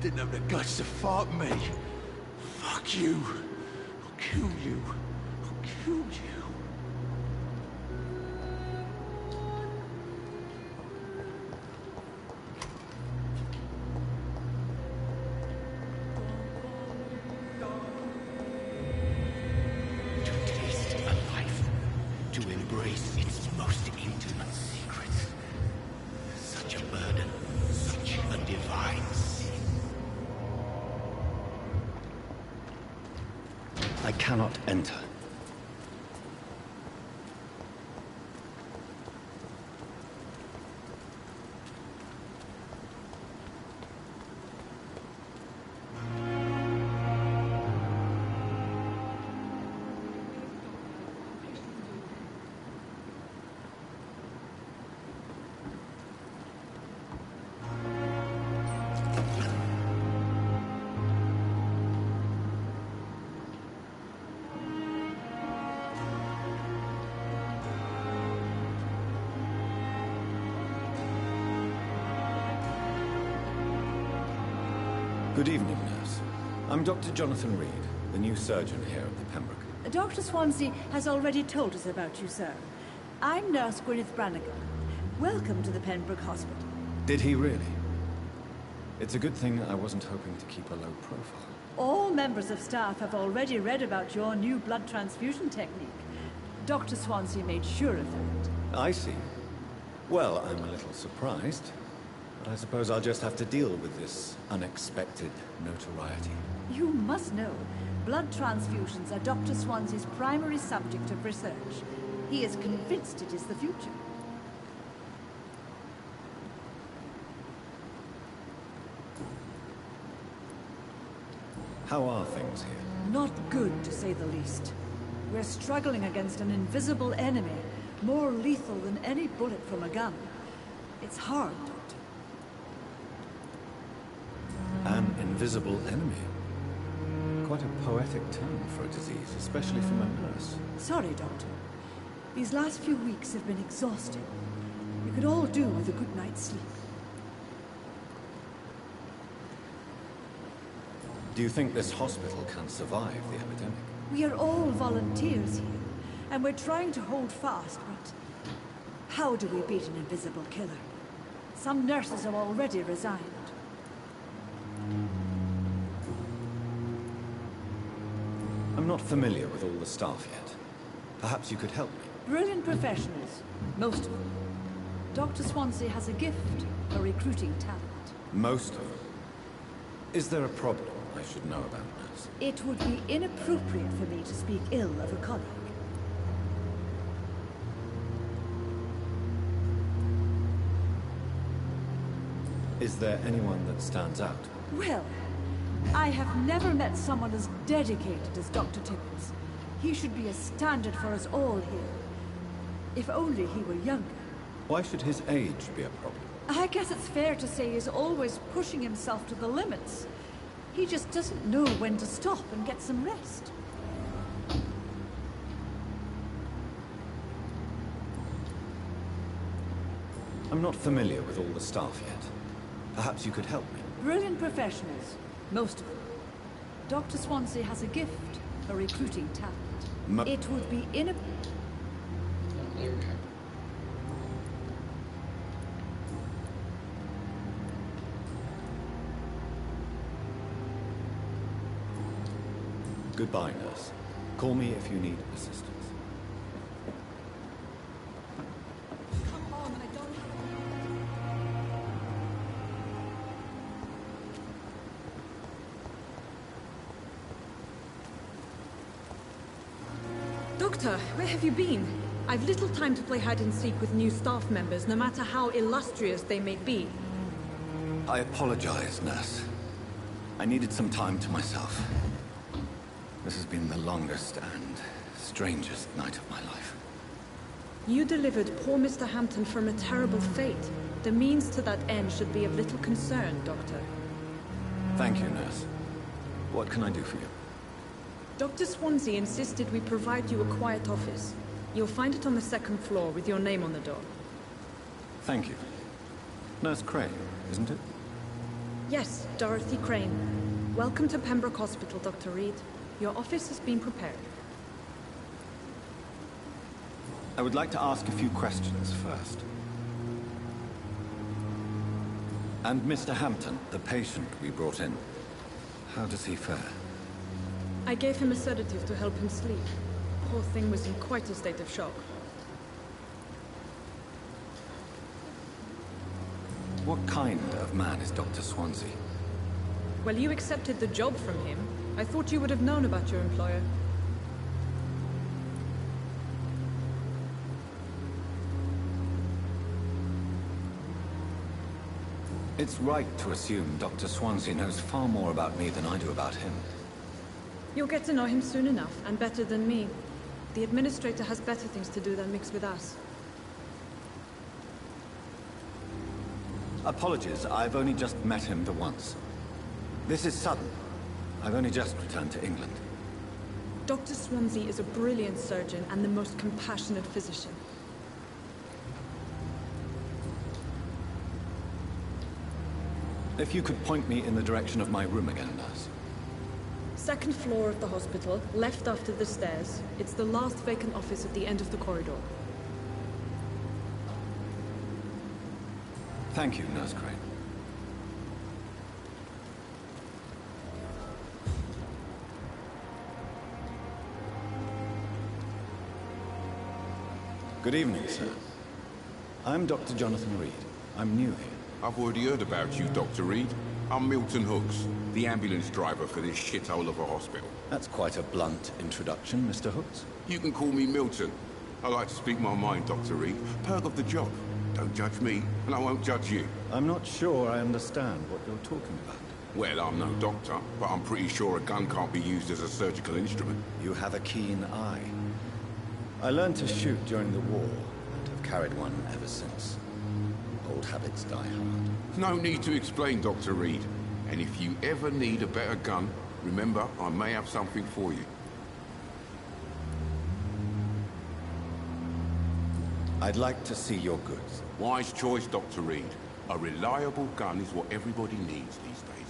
Didn't have the guts to fuck me. Fuck you. I'll kill you. I'll kill you. To taste a life, to embrace its most intimate secrets. Such a burden, such a divine sin. I cannot enter. Good evening, nurse. I'm Dr. Jonathan Reed, the new surgeon here at the Pembroke. Dr. Swansea has already told us about you, sir. I'm Nurse Gwyneth Brannigan. Welcome to the Pembroke Hospital. Did he really? It's a good thing I wasn't hoping to keep a low profile. All members of staff have already read about your new blood transfusion technique. Dr. Swansea made sure of that. I see. Well, I'm a little surprised. But I suppose I'll just have to deal with this unexpected notoriety. You must know, blood transfusions are Dr. Swansea's primary subject of research. He is convinced it is the future. How are things here? Not good, to say the least. We're struggling against an invisible enemy, more lethal than any bullet from a gun. It's hard, Doctor. An invisible enemy? Quite a poetic term for a disease, especially from a nurse. Sorry, Doctor. These last few weeks have been exhausting. We could all do with a good night's sleep. Do you think this hospital can survive the epidemic? We are all volunteers here, and we're trying to hold fast, but how do we beat an invisible killer? Some nurses have already resigned. I'm not familiar with all the staff yet. Perhaps you could help me. Brilliant professionals, most of them. Dr. Swansea has a gift for recruiting talent. Most of them? Is there a problem I should know about, nurse? It would be inappropriate for me to speak ill of a colleague. Is there anyone that stands out? Well, I have never met someone as dedicated as Dr. Timmons. He should be a standard for us all here. If only he were younger. Why should his age be a problem? I guess it's fair to say he's always pushing himself to the limits. He just doesn't know when to stop and get some rest. I'm not familiar with all the staff yet. Perhaps you could help me. Brilliant professionals, most of them. Dr. Swansea has a gift for recruiting talent. It would be Goodbye, nurse. Call me if you need assistance. Doctor, where have you been? I've little time to play hide and seek with new staff members, no matter how illustrious they may be. I apologize, nurse. I needed some time to myself. This has been the longest and strangest night of my life. You delivered poor Mr. Hampton from a terrible fate. The means to that end should be of little concern, Doctor. Thank you, nurse. What can I do for you? Dr. Swansea insisted we provide you a quiet office. You'll find it on the second floor with your name on the door. Thank you. Nurse Crane, isn't it? Yes, Dorothy Crane. Welcome to Pembroke Hospital, Dr. Reed. Your office has been prepared. I would like to ask a few questions first. And Mr. Hampton, the patient we brought in, how does he fare? I gave him a sedative to help him sleep. Poor thing was in quite a state of shock. What kind of man is Dr. Swansea? Well, you accepted the job from him. I thought you would have known about your employer. It's right to assume Dr. Swansea knows far more about me than I do about him. You'll get to know him soon enough, and better than me. The administrator has better things to do than mix with us. Apologies, I've only just met him the once. This is sudden. I've only just returned to England. Dr. Swansea is a brilliant surgeon and the most compassionate physician. If you could point me in the direction of my room again, nurse. Second floor of the hospital, left after the stairs. It's the last vacant office at the end of the corridor. Thank you, Nurse Crane. Good evening, sir. I'm Dr. Jonathan Reed. I'm new here. I've already heard about you, Dr. Reed. I'm Milton Hooks, the ambulance driver for this shithole of a hospital. That's quite a blunt introduction, Mr. Hooks. You can call me Milton. I like to speak my mind, Dr. Reed. Perk of the job. Don't judge me, and I won't judge you. I'm not sure I understand what you're talking about. Well, I'm no doctor, but I'm pretty sure a gun can't be used as a surgical instrument. You have a keen eye. I learned to shoot during the war, and have carried one ever since. Old habits die hard. No need to explain, Dr. Reed. And if you ever need a better gun, remember, I may have something for you. I'd like to see your goods. Wise choice, Dr. Reed. A reliable gun is what everybody needs these days.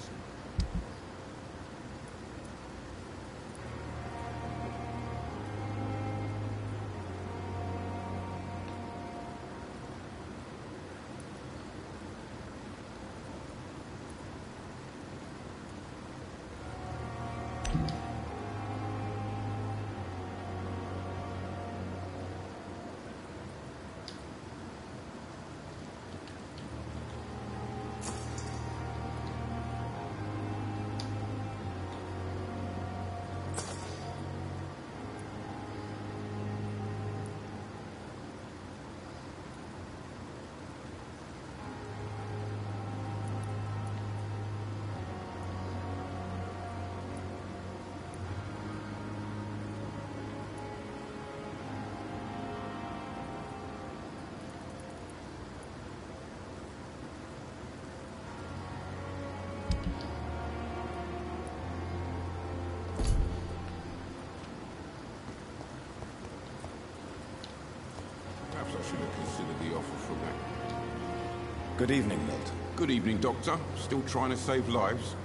I should have considered the offer from that. Good evening, Milt. Good evening, Doctor. Still trying to save lives?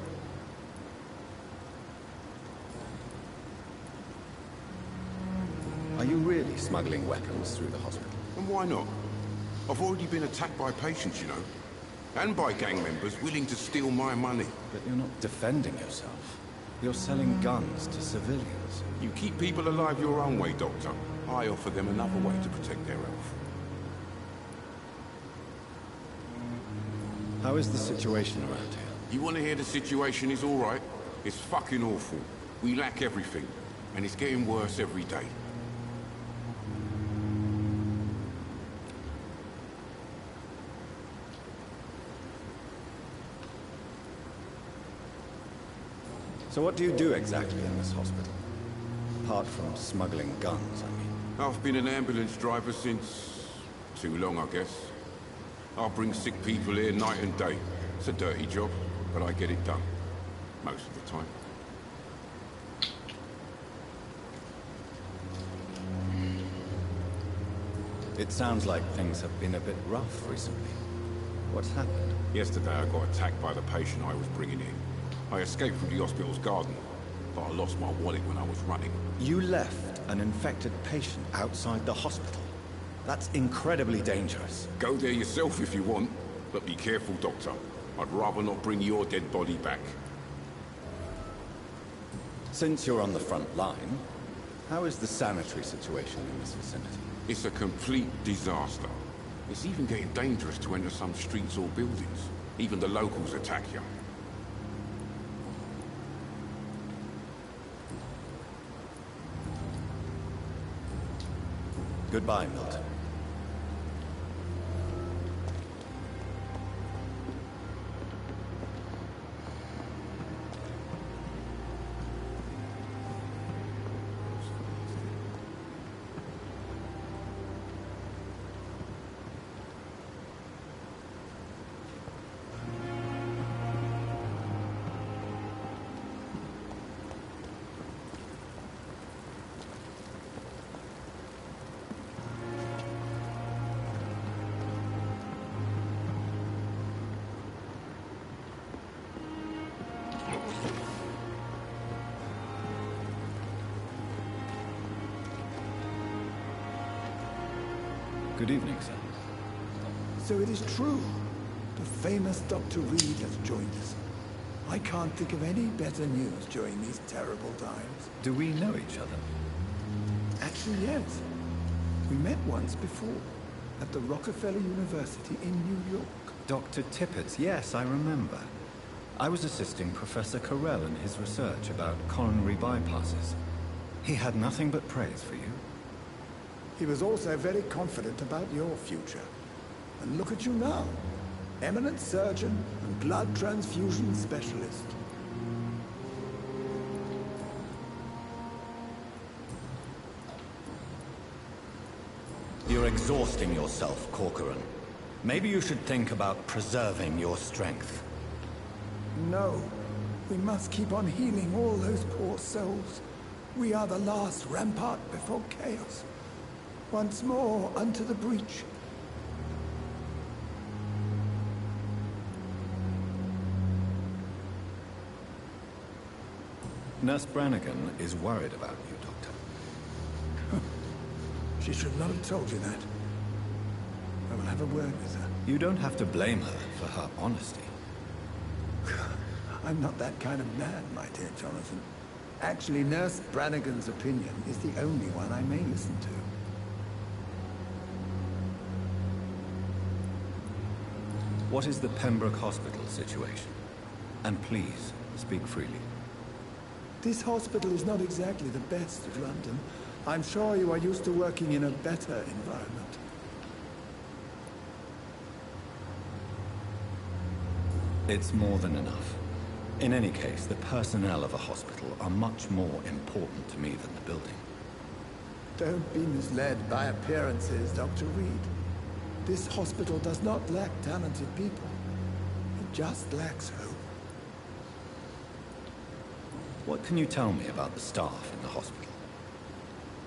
Are you really smuggling weapons through the hospital? And why not? I've already been attacked by patients, you know. And by gang members willing to steal my money. But you're not defending yourself. You're selling guns to civilians. You keep people alive your own way, Doctor. I offer them another way to protect their health. How is the situation around here? You want to hear the situation is all right? It's fucking awful. We lack everything. And it's getting worse every day. So what do you do exactly in this hospital? Apart from smuggling guns, I mean. I've been an ambulance driver since... too long, I guess. I bring sick people here night and day. It's a dirty job, but I get it done. Most of the time. It sounds like things have been a bit rough recently. What's happened? Yesterday I got attacked by the patient I was bringing in. I escaped from the hospital's garden, but I lost my wallet when I was running. You left an infected patient outside the hospital? That's incredibly dangerous. Go there yourself if you want, but be careful, Doctor. I'd rather not bring your dead body back. Since you're on the front line, how is the sanitary situation in this vicinity? It's a complete disaster. It's even getting dangerous to enter some streets or buildings. Even the locals attack you. Goodbye, Milt. Good evening, sir. So it is true. The famous Dr. Reed has joined us. I can't think of any better news during these terrible times. Do we know each other? Actually, yes. We met once before, at the Rockefeller University in New York. Dr. Tippett, yes, I remember. I was assisting Professor Carell in his research about coronary bypasses. He had nothing but praise for you. He was also very confident about your future. And look at you now. Eminent surgeon and blood transfusion specialist. You're exhausting yourself, Corcoran. Maybe you should think about preserving your strength. No. We must keep on healing all those poor souls. We are the last rampart before chaos. Once more, unto the breach. Nurse Brannigan is worried about you, Doctor. She should not have told you that. I will have a word with her. You don't have to blame her for her honesty. I'm not that kind of man, my dear Jonathan. Actually, Nurse Brannigan's opinion is the only one I may listen to. What is the Pembroke Hospital situation? And please, speak freely. This hospital is not exactly the best of London. I'm sure you are used to working in a better environment. It's more than enough. In any case, the personnel of a hospital are much more important to me than the building. Don't be misled by appearances, Dr. Reed. This hospital does not lack talented people. It just lacks hope. What can you tell me about the staff in the hospital?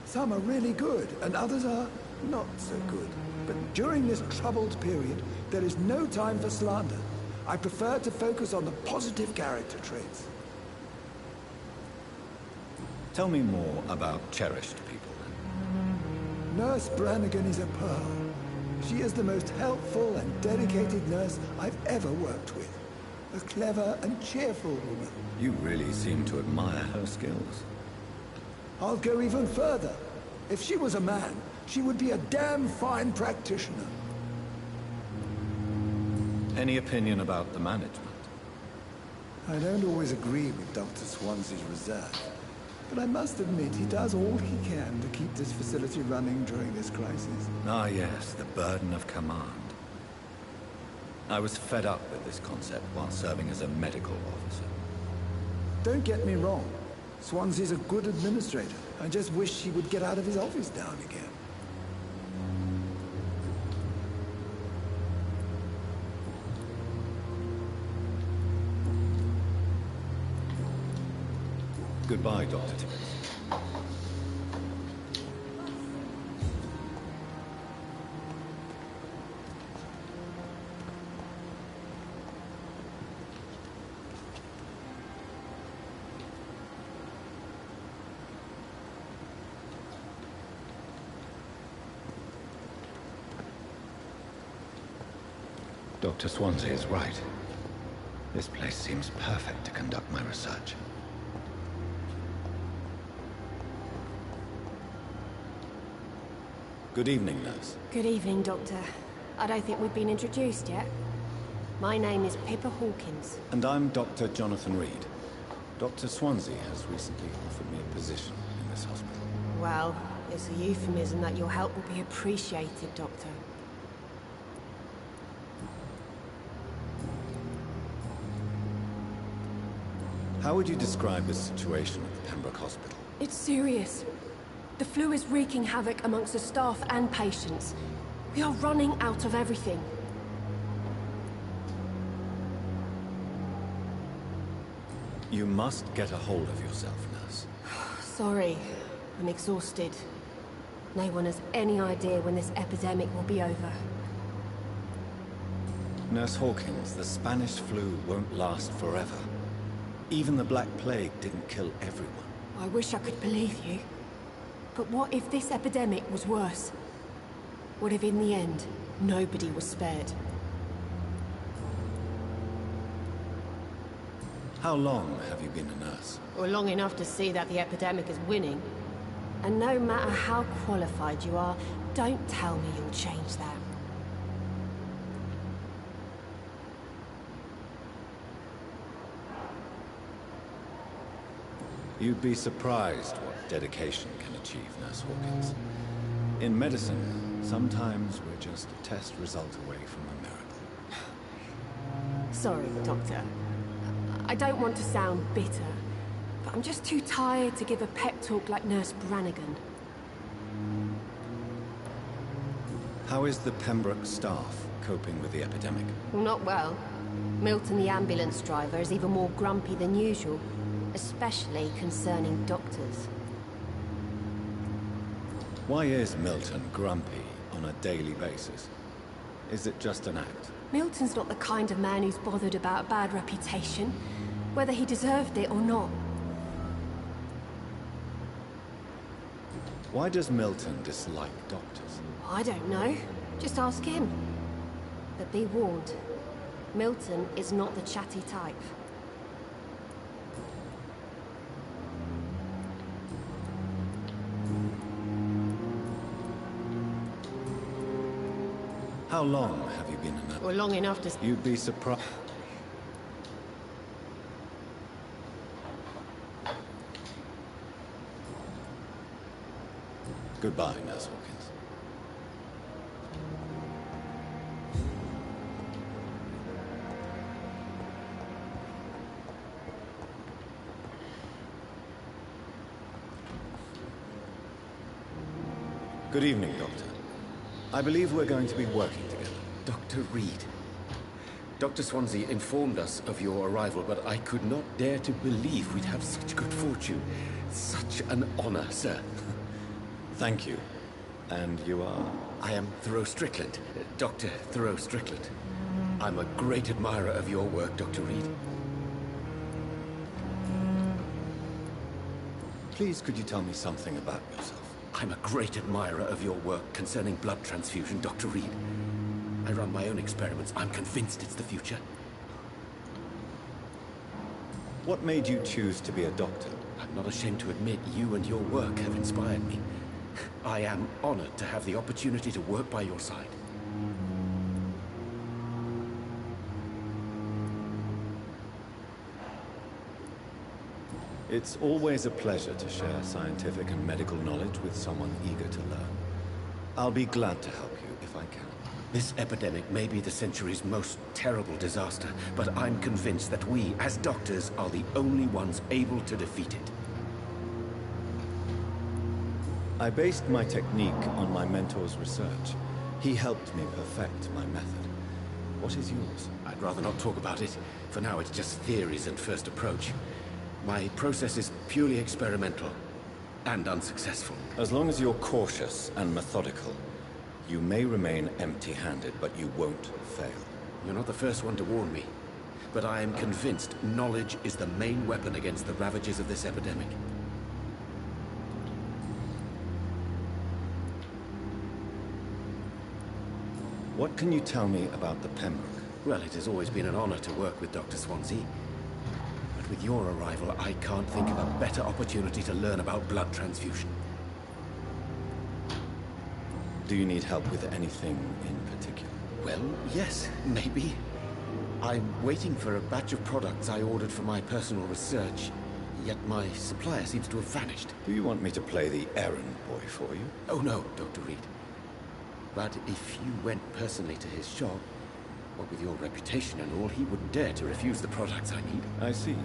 Some are really good, and others are not so good. But during this troubled period, there is no time for slander. I prefer to focus on the positive character traits. Tell me more about cherished people. Nurse Brannigan is a pearl. She is the most helpful and dedicated nurse I've ever worked with. A clever and cheerful woman. You really seem to admire her skills. I'll go even further. If she was a man, she would be a damn fine practitioner. Any opinion about the management? I don't always agree with Dr. Swansea's reserve, but I must admit he does all he can to keep this facility running during this crisis. Ah yes, the burden of command. I was fed up with this concept while serving as a medical officer. Don't get me wrong. Swansea's a good administrator. I just wish he would get out of his office now and again. Goodbye, Dr. Tibbets. Dr. Swansea is right. This place seems perfect to conduct my research. Good evening, nurse. Good evening, Doctor. I don't think we've been introduced yet. My name is Pippa Hawkins. And I'm Dr. Jonathan Reed. Dr. Swansea has recently offered me a position in this hospital. Well, it's a euphemism that your help will be appreciated, Doctor. How would you describe the situation at the Pembroke Hospital? It's serious. The flu is wreaking havoc amongst the staff and patients. We are running out of everything. You must get a hold of yourself, nurse. Sorry, I'm exhausted. No one has any idea when this epidemic will be over. Nurse Hawkins, the Spanish flu won't last forever. Even the Black Plague didn't kill everyone. I wish I could believe you. But what if this epidemic was worse? What if in the end, nobody was spared? How long have you been a nurse? Well, long enough to see that the epidemic is winning. And no matter how qualified you are, don't tell me you'll change that. You'd be surprised what dedication can achieve, Nurse Hawkins. In medicine, sometimes we're just a test result away from a miracle. Sorry, Doctor. I don't want to sound bitter, but I'm just too tired to give a pep talk like Nurse Brannigan. How is the Pembroke staff coping with the epidemic? Well, not well. Milton, the ambulance driver, is even more grumpy than usual. Especially concerning doctors. Why is Milton grumpy on a daily basis? Is it just an act? Milton's not the kind of man who's bothered about a bad reputation, whether he deserved it or not. Why does Milton dislike doctors? I don't know. Just ask him. But be warned, Milton is not the chatty type. How long have you been a nurse? Well, long enough to... You'd be surprised. Goodbye, Nurse Hawkins. Good evening, Doctor. I believe we're going to be working together. Dr. Reed. Dr. Swansea informed us of your arrival, but I could not dare to believe we'd have such good fortune. Such an honor, sir. Thank you. And you are? I am Thoreau Strickland, Dr. Thoreau Strickland. I'm a great admirer of your work, Dr. Reed. Please, could you tell me something about yourself? I'm a great admirer of your work concerning blood transfusion, Dr. Reed. I run my own experiments. I'm convinced it's the future. What made you choose to be a doctor? I'm not ashamed to admit you and your work have inspired me. I am honored to have the opportunity to work by your side. It's always a pleasure to share scientific and medical knowledge with someone eager to learn. I'll be glad to help you if I can. This epidemic may be the century's most terrible disaster, but I'm convinced that we, as doctors, are the only ones able to defeat it. I based my technique on my mentor's research. He helped me perfect my method. What is yours? I'd rather not talk about it. For now, it's just theories and first approach. My process is purely experimental and unsuccessful. As long as you're cautious and methodical, you may remain empty-handed, but you won't fail. You're not the first one to warn me, but I am convinced knowledge is the main weapon against the ravages of this epidemic. What can you tell me about the Pembroke? Well, it has always been an honor to work with Dr. Swansea. But with your arrival, I can't think of a better opportunity to learn about blood transfusion. Do you need help with anything in particular? Well, yes, maybe. I'm waiting for a batch of products I ordered for my personal research, yet my supplier seems to have vanished. Do you want me to play the errand boy for you? Oh no, Dr. Reed. But if you went personally to his shop, what with your reputation and all, he wouldn't dare to refuse the products I need. I see.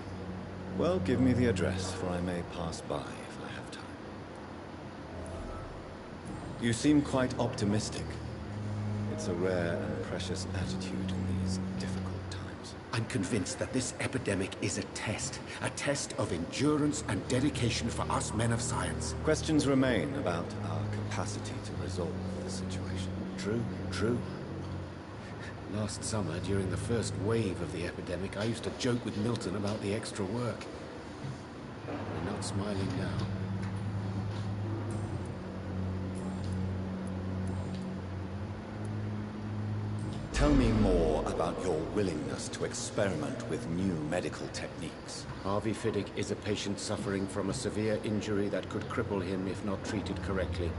Well, give me the address, for I may pass by if I have time. You seem quite optimistic. It's a rare and precious attitude in these difficult times. I'm convinced that this epidemic is a test of endurance and dedication for us men of science. Questions remain about our capacity to resolve the situation. True. Last summer, during the first wave of the epidemic, I used to joke with Milton about the extra work. We're not smiling now. Tell me more about your willingness to experiment with new medical techniques. Harvey Fiddick is a patient suffering from a severe injury that could cripple him if not treated correctly.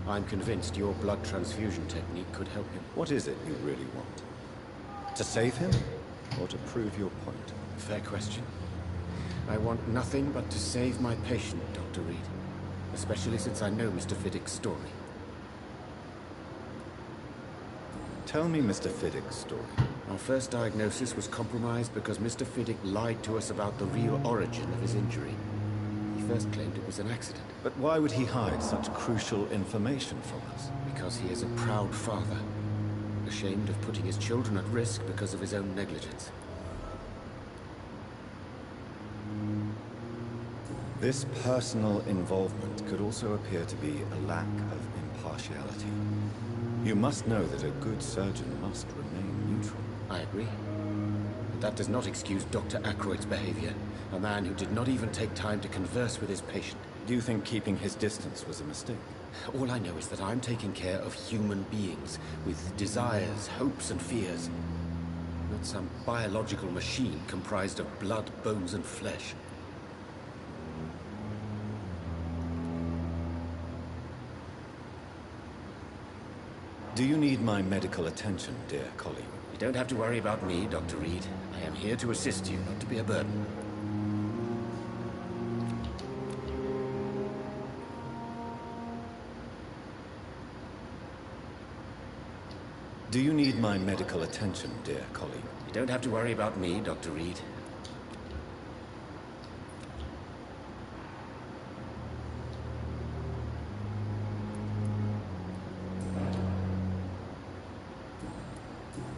I'm convinced your blood transfusion technique could help him. What is it you really want? To save him, or to prove your point? Fair question. I want nothing but to save my patient, Dr. Reed. Especially since I know Mr. Fiddick's story. Tell me Mr. Fiddick's story. Our first diagnosis was compromised because Mr. Fiddick lied to us about the real origin of his injury. He first claimed it was an accident. But why would he hide such crucial information from us? Because he is a proud father, ashamed of putting his children at risk because of his own negligence. This personal involvement could also appear to be a lack of impartiality. You must know that a good surgeon must remain neutral. I agree. But that does not excuse Dr. Aykroyd's behavior, a man who did not even take time to converse with his patient. Do you think keeping his distance was a mistake? All I know is that I'm taking care of human beings with desires, hopes, and fears. Not some biological machine comprised of blood, bones, and flesh. Do you need my medical attention, dear colleague? You don't have to worry about me, Dr. Reed. I am here to assist you, not to be a burden. Do you need my medical attention, dear colleague? You don't have to worry about me, Dr. Reed.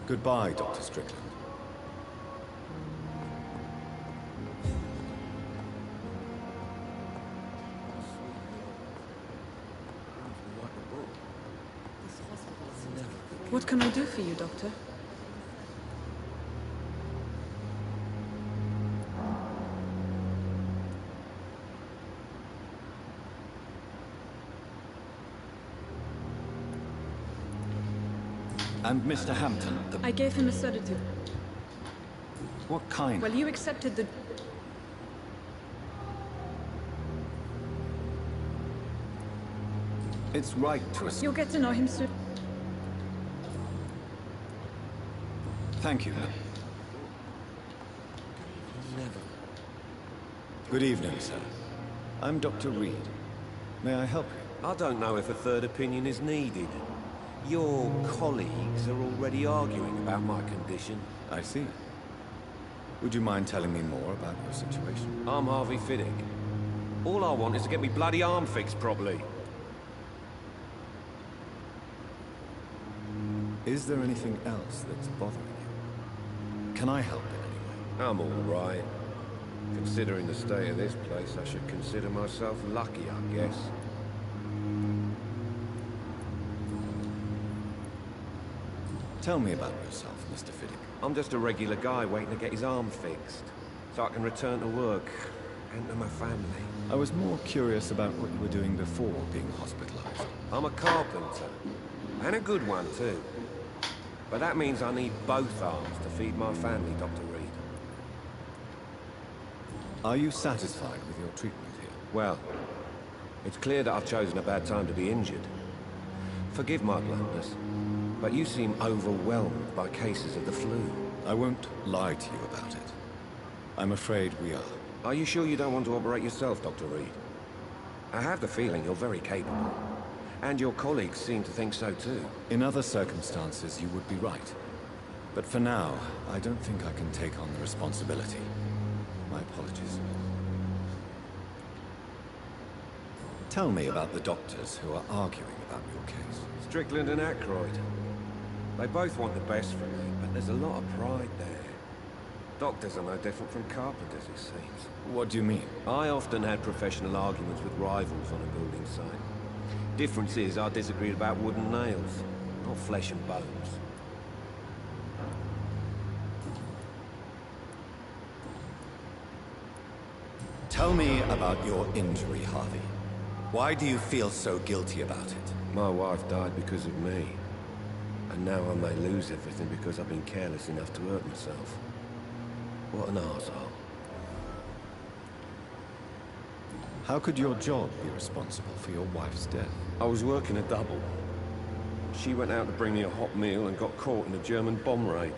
Goodbye, Dr. Strickland. What can I do for you, Doctor? And Mr. Hampton, I gave him a sedative. What kind? Well, you accepted the... It's right to... You'll get to know him soon. Thank you. Good evening, sir. I'm Dr. Reed. May I help you? I don't know if a third opinion is needed. Your colleagues are already arguing about my condition. I see. Would you mind telling me more about your situation? I'm Harvey Fiddick. All I want is to get me bloody arm fixed properly. Is there anything else that's bothering you? Can I help in any way? I'm all right. Considering the state of this place, I should consider myself lucky, I guess. Tell me about yourself, Mr. Fiddick. I'm just a regular guy waiting to get his arm fixed, so I can return to work and to my family. I was more curious about what you were doing before being hospitalized. I'm a carpenter, and a good one too. But that means I need both arms to feed my family, Dr. Reed. Are you satisfied with your treatment here? Well, it's clear that I've chosen a bad time to be injured. Forgive my bluntness, but you seem overwhelmed by cases of the flu. I won't lie to you about it. I'm afraid we are. Are you sure you don't want to operate yourself, Dr. Reed? I have the feeling you're very capable. And your colleagues seem to think so too. In other circumstances, you would be right. But for now, I don't think I can take on the responsibility. My apologies. Tell me about the doctors who are arguing about your case. Strickland and Aykroyd. They both want the best for me, but there's a lot of pride there. Doctors are no different from carpenters, it seems. What do you mean? I often had professional arguments with rivals on a building site. Difference is, I disagreed about wooden nails, not flesh and bones. Tell me about your injury, Harvey. Why do you feel so guilty about it? My wife died because of me. And now I may lose everything because I've been careless enough to hurt myself. What an arsehole. How could your job be responsible for your wife's death? I was working a double. She went out to bring me a hot meal and got caught in a German bomb raid.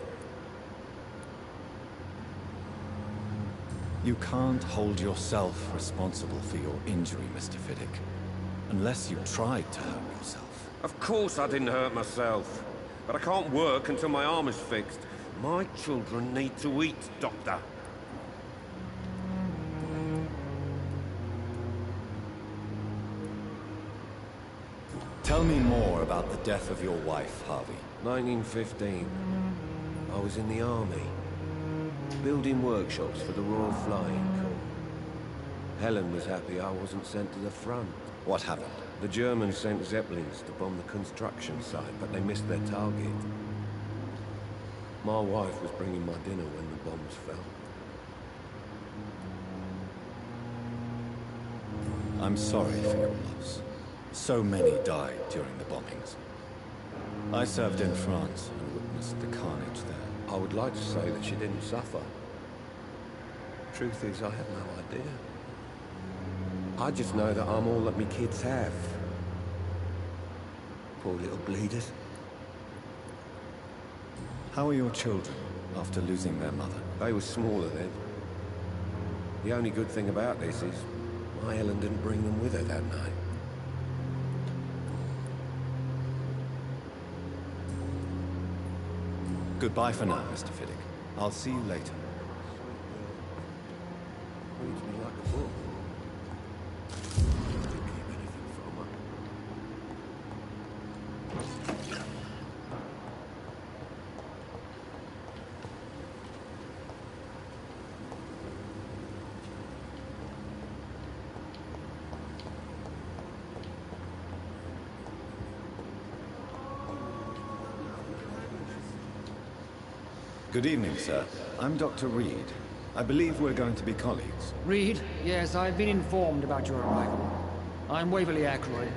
You can't hold yourself responsible for your injury, Mr. Fiddick. Unless you tried to hurt yourself. Of course I didn't hurt myself. But I can't work until my arm is fixed. My children need to eat, Doctor. Tell me more about the death of your wife, Harvey. 1915. I was in the army. Building workshops for the Royal Flying Corps. Helen was happy I wasn't sent to the front. What happened? The Germans sent Zeppelins to bomb the construction site, but they missed their target. My wife was bringing my dinner when the bombs fell. I'm sorry for your loss. So many died during the bombings. I served in France and witnessed the carnage there. I would like to say that she didn't suffer. Truth is, I have no idea. I just know that I'm all that me kids have. Poor little bleeders. How are your children after losing their mother? They were smaller then. The only good thing about this is my Helen didn't bring them with her that night. Goodbye for now, Mr. Fiddick. I'll see you later. Reads me like a book. Good evening, sir. I'm Dr. Reed. I believe we're going to be colleagues. Reed? Yes, I've been informed about your arrival. I'm Waverly Ackroyd.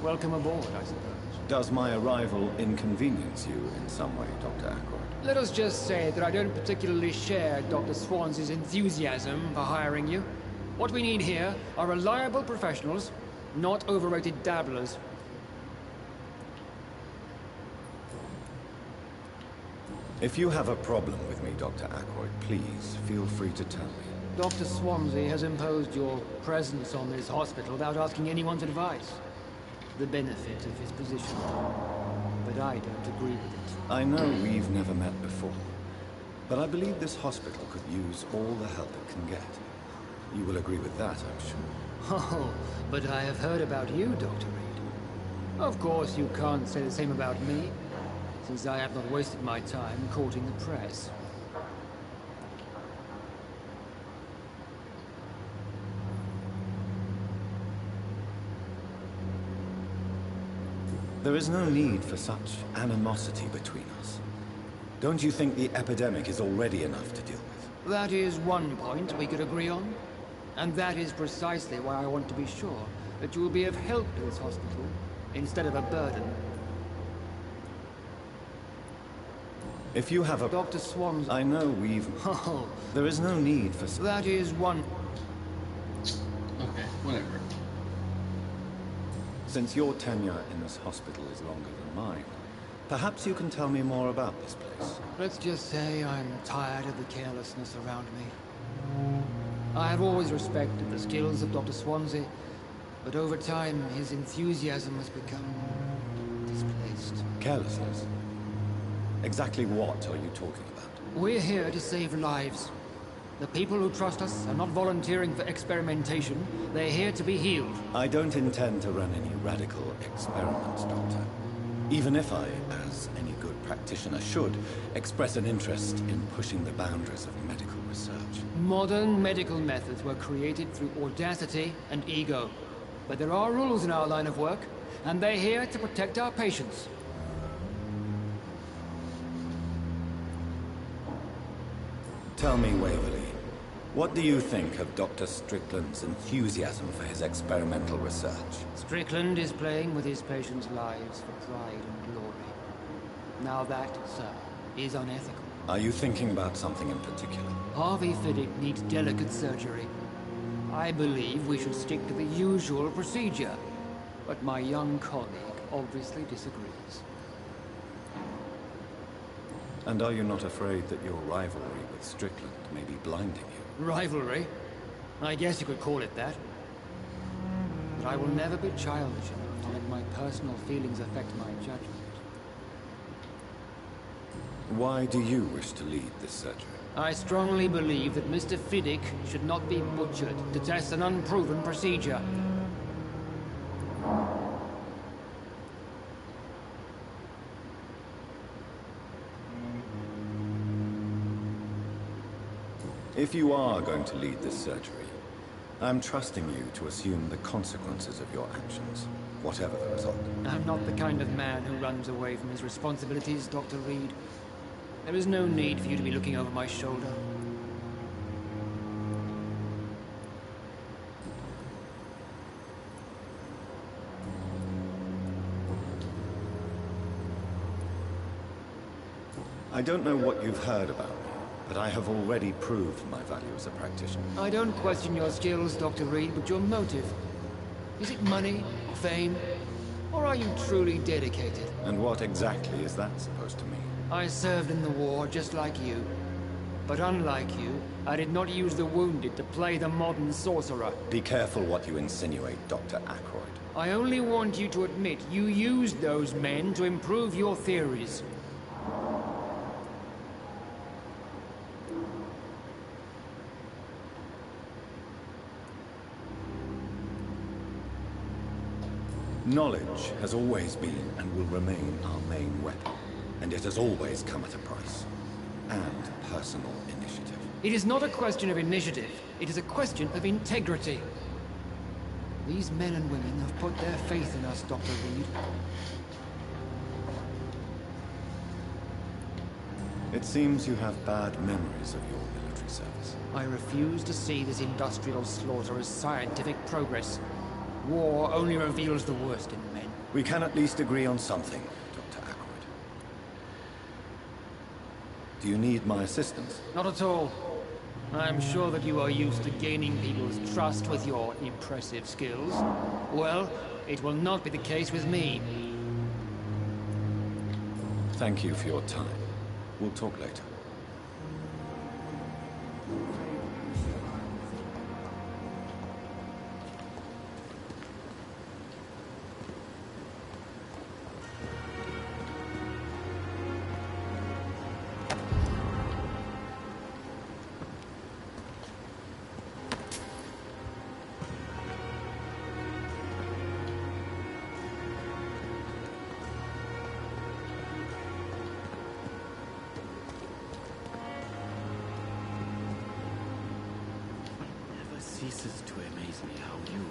Welcome aboard, I suppose. Does my arrival inconvenience you in some way, Dr. Ackroyd? Let us just say that I don't particularly share Dr. Swans's enthusiasm for hiring you. What we need here are reliable professionals, not overrated dabblers. If you have a problem with me, Dr. Ackroyd, please feel free to tell me. Dr. Swansea has imposed your presence on this hospital without asking anyone's advice. The benefit of his position. But I don't agree with it. I know we've never met before, but I believe this hospital could use all the help it can get. You will agree with that, I'm sure. Oh, but I have heard about you, Dr. Reed. Of course, you can't say the same about me, since I have not wasted my time courting the press. There is no need for such animosity between us. Don't you think the epidemic is already enough to deal with? That is one point we could agree on. And that is precisely why I want to be sure that you will be of help to this hospital, instead of a burden. If you have a... Dr. Swans... I know we've... Oh. There is no need for... That is one... Okay, whatever. Since your tenure in this hospital is longer than mine, perhaps you can tell me more about this place. Let's just say I'm tired of the carelessness around me. I have always respected the skills of Dr. Swansea, but over time his enthusiasm has become displaced. Carelessness? Exactly what are you talking about? We're here to save lives. The people who trust us are not volunteering for experimentation. They're here to be healed. I don't intend to run any radical experiments, Doctor. Even if I, as any good practitioner should, express an interest in pushing the boundaries of medical research. Modern medical methods were created through audacity and ego. But there are rules in our line of work, and they're here to protect our patients. Tell me, Waverly, what do you think of Dr. Strickland's enthusiasm for his experimental research? Strickland is playing with his patients' lives for pride and glory. Now that, sir, is unethical. Are you thinking about something in particular? Harvey Fiddick needs delicate surgery. I believe we should stick to the usual procedure. But my young colleague obviously disagrees. And are you not afraid that your rivalry with Strickland may be blinding you? Rivalry? I guess you could call it that. But I will never be childish enough to let my personal feelings affect my judgment. Why do you wish to lead this surgery? I strongly believe that Mr. Fiddick should not be butchered to test an unproven procedure. If you are going to lead this surgery, I'm trusting you to assume the consequences of your actions, whatever the result. I'm not the kind of man who runs away from his responsibilities, Dr. Reed. There is no need for you to be looking over my shoulder. I don't know what you've heard about me, but I have already proved my value as a practitioner. I don't question your skills, Dr. Reed, but your motive. Is it money, fame, or are you truly dedicated? And what exactly is that supposed to mean? I served in the war just like you. But unlike you, I did not use the wounded to play the modern sorcerer. Be careful what you insinuate, Dr. Ackroyd. I only want you to admit you used those men to improve your theories. Knowledge has always been and will remain our main weapon, and it has always come at a price. And personal initiative. It is not a question of initiative, it is a question of integrity. These men and women have put their faith in us, Dr. Reed. It seems you have bad memories of your military service. I refuse to see this industrial slaughter as scientific progress. War only reveals the worst in men. We can at least agree on something, Dr. Ackroyd. Do you need my assistance? Not at all. I'm sure that you are used to gaining people's trust with your impressive skills. Well, it will not be the case with me. Thank you for your time. We'll talk later. Ceases to amaze me how you,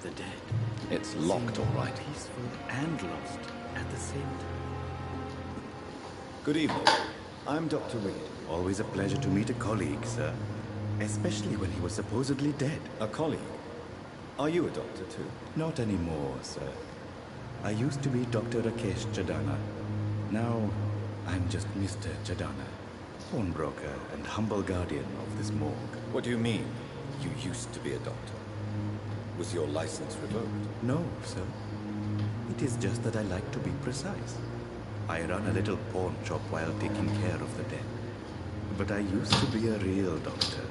the dead, It's locked, all right. peaceful and lost at the same time. Good evening. I'm Dr. Reed. Always a pleasure to meet a colleague, sir. Especially when he was supposedly dead. A colleague? Are you a doctor too? Not anymore, sir. I used to be Dr. Rakesh Chadana. Now, I'm just Mr. Chadana, pawnbroker and humble guardian of this morgue. What do you mean? You used to be a doctor. Was your license revoked? No, sir. It is just that I like to be precise. I run a little pawn shop while taking care of the dead. But I used to be a real doctor.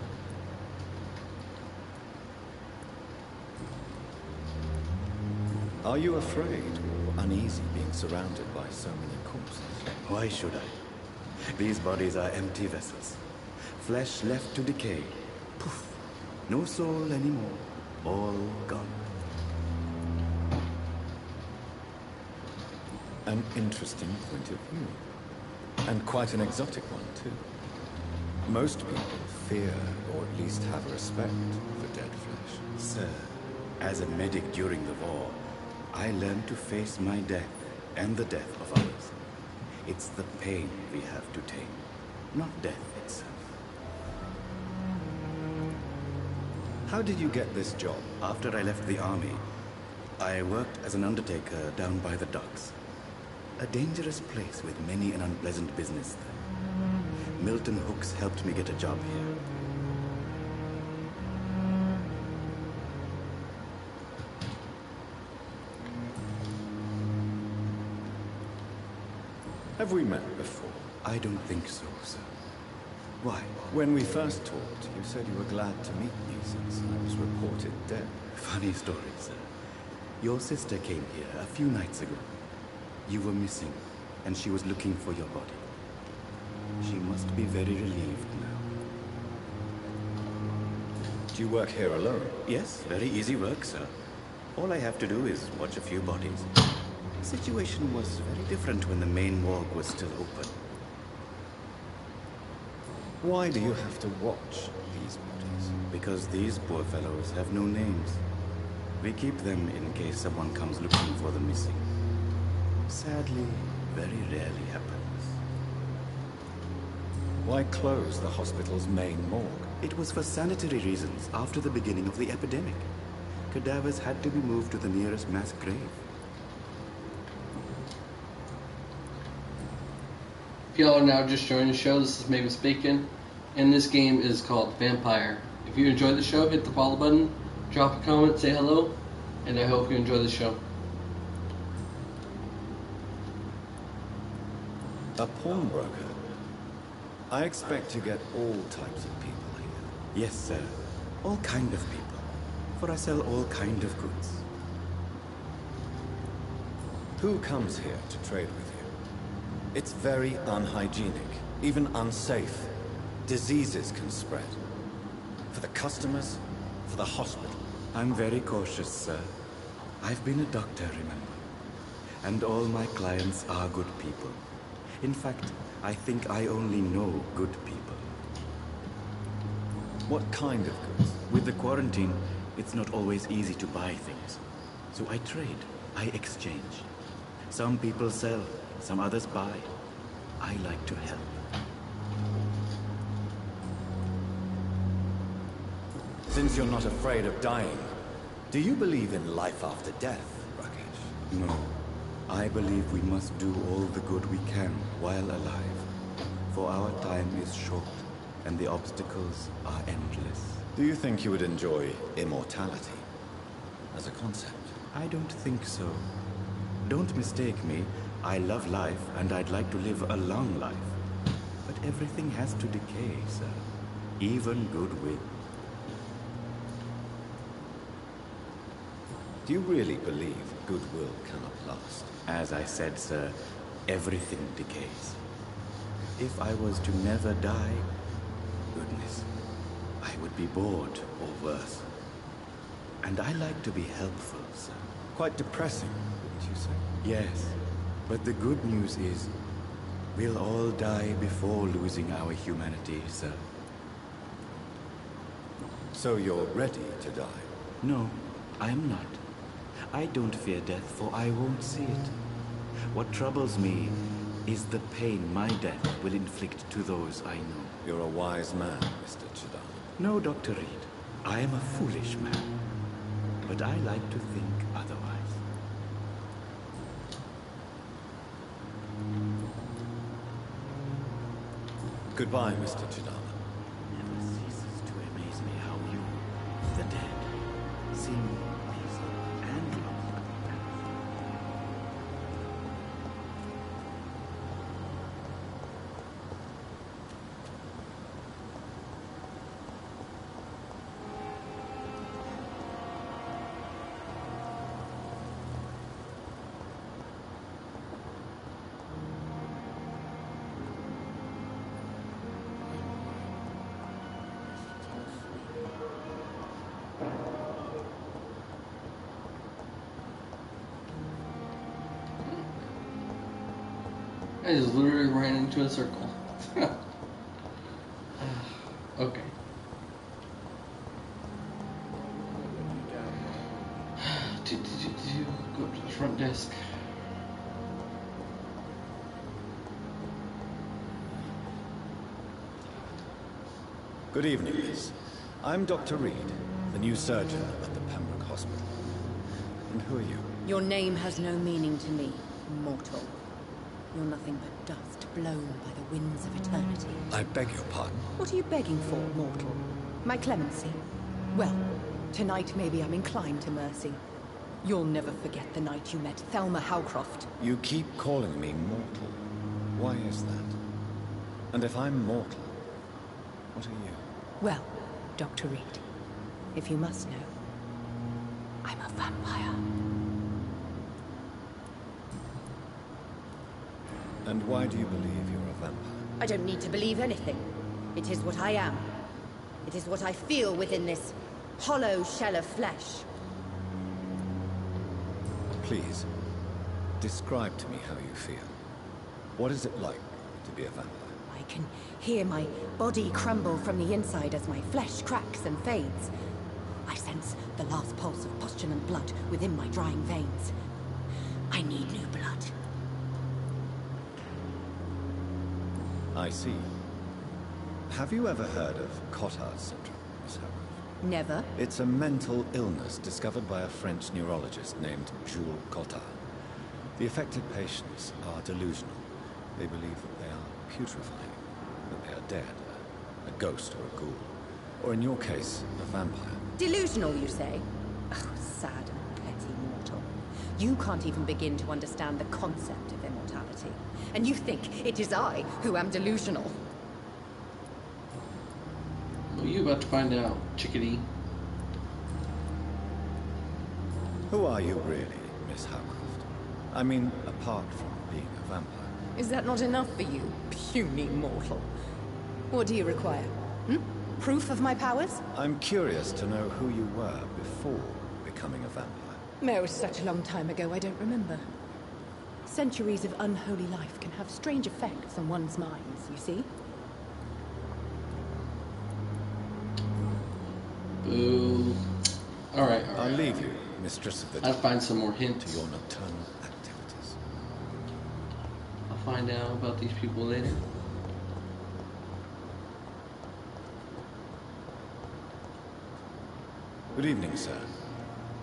Are you afraid or uneasy being surrounded by so many corpses? Why should I? These bodies are empty vessels. Flesh left to decay. Poof. No soul anymore. All gone. An interesting point of view. And quite an exotic one, too. Most people fear, or at least have respect, for dead flesh. Sir, as a medic during the war, I learned to face my death and the death of others. It's the pain we have to tame, not death itself. How did you get this job? After I left the army, I worked as an undertaker down by the docks. A dangerous place with many an unpleasant business there. Milton Hooks helped me get a job here. Have we met before? I don't think so, sir. Why? When we first talked, you said you were glad to meet me since I was reported dead. Funny story, sir. Your sister came here a few nights ago. You were missing, and she was looking for your body. She must be very relieved now. Do you work here alone? Yes, very easy work, sir. All I have to do is watch a few bodies. The situation was very different when the main morgue was still open. Why do you have to watch these bodies? Because these poor fellows have no names. We keep them in case someone comes looking for the missing. Sadly, very rarely happens. Why close the hospital's main morgue? It was for sanitary reasons after the beginning of the epidemic. Cadavers had to be moved to the nearest mass grave. If y'all are now just joining the show, this is Mavis Bacon, and this game is called Vampyr. If you enjoyed the show, hit the follow button, drop a comment, say hello, and I hope you enjoy the show. A pawnbroker? I expect you get all types of people here. Yes, sir. All kind of people. For I sell all kind of goods. Who comes here to trade with you? It's very unhygienic, even unsafe. Diseases can spread. For the customers, for the hospital. I'm very cautious, sir. I've been a doctor, remember. And all my clients are good people. In fact, I think I only know good people. What kind of goods? With the quarantine, it's not always easy to buy things. So I trade, I exchange. Some people sell, some others buy. I like to help. Since you're not afraid of dying, do you believe in life after death, Rakesh? No. I believe we must do all the good we can while alive. For our time is short, and the obstacles are endless. Do you think you would enjoy immortality as a concept? I don't think so. Don't mistake me. I love life, and I'd like to live a long life. But everything has to decay, sir. Even goodwill. Do you really believe goodwill cannot last? As I said, sir, everything decays. If I was to never die, goodness, I would be bored or worse. And I like to be helpful, sir. Quite depressing, wouldn't you say? Yes, but the good news is, we'll all die before losing our humanity, sir. So you're ready to die? No, I'm not. I don't fear death, for I won't see it. What troubles me is the pain my death will inflict to those I know. You're a wise man, Mr. Chidam. No, Dr. Reed. I am a foolish man. But I like to think otherwise. Goodbye, Mr. Chidam. Never ceases to amaze me how you, the dead, seem peaceful and lovely. I just literally ran into a circle. Okay. Go up to the front desk. Good evening, miss. I'm Dr. Reed, the new surgeon at the Pembroke Hospital. And who are you? Your name has no meaning to me, mortal. You're nothing but dust blown by the winds of eternity. I beg your pardon. What are you begging for, mortal? My clemency? Well, tonight maybe I'm inclined to mercy. You'll never forget the night you met Thelma Howcroft. You keep calling me mortal. Why is that? And if I'm mortal, what are you? Well, Dr. Reed, if you must know, I'm a vampire. And why do you believe you're a vampire? I don't need to believe anything. It is what I am. It is what I feel within this hollow shell of flesh. Please, describe to me how you feel. What is it like to be a vampire? I can hear my body crumble from the inside as my flesh cracks and fades. I sense the last pulse of postulant blood within my drying veins. I need new blood. I see. Have you ever heard of Cotard syndrome, Miss Howcroft? Never. It's a mental illness discovered by a French neurologist named Jules Cotard. The affected patients are delusional. They believe that they are putrefying, that they are dead, a ghost or a ghoul. Or in your case, a vampire. Delusional, you say? Oh, sad and petty mortal. You can't even begin to understand the concept of immortality. And you think it is I who am delusional. Well, you about to find out, chickadee. Who are you really, Miss Howcroft? I mean, apart from being a vampire. Is that not enough for you, puny mortal? What do you require? Proof of my powers? I'm curious to know who you were before becoming a vampire. It was such a long time ago, I don't remember. Centuries of unholy life can have strange effects on one's minds, you see? Boo. Alright. I'll leave you, Mistress of the I'll find some more hints. To your nocturnal activities. I'll find out about these people later. Good evening, sir.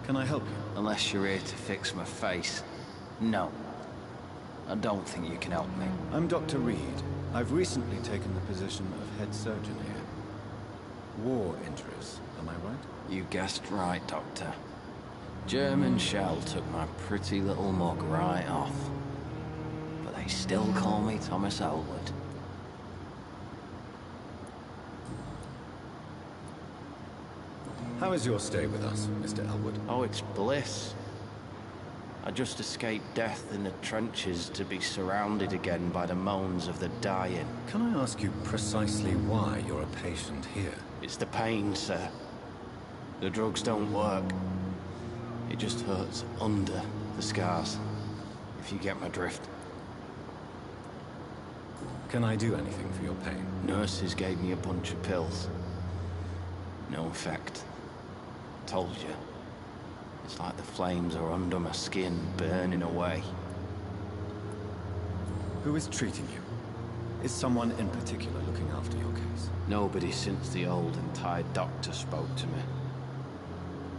Can I help you? Unless you're here to fix my face. No. I don't think you can help me. I'm Dr. Reed. I've recently taken the position of head surgeon here. War injuries, am I right? You guessed right, Doctor. German shell took my pretty little mug right off. But they still call me Thomas Elwood. How is your stay with us, Mr. Elwood? Oh, it's bliss. I just escaped death in the trenches to be surrounded again by the moans of the dying. Can I ask you precisely why you're a patient here? It's the pain, sir. The drugs don't work. It just hurts under the scars, if you get my drift. Can I do anything for your pain? Nurses gave me a bunch of pills. No effect. Told you. It's like the flames are under my skin, burning away. Who is treating you? Is someone in particular looking after your case? Nobody since the old and tired doctor spoke to me.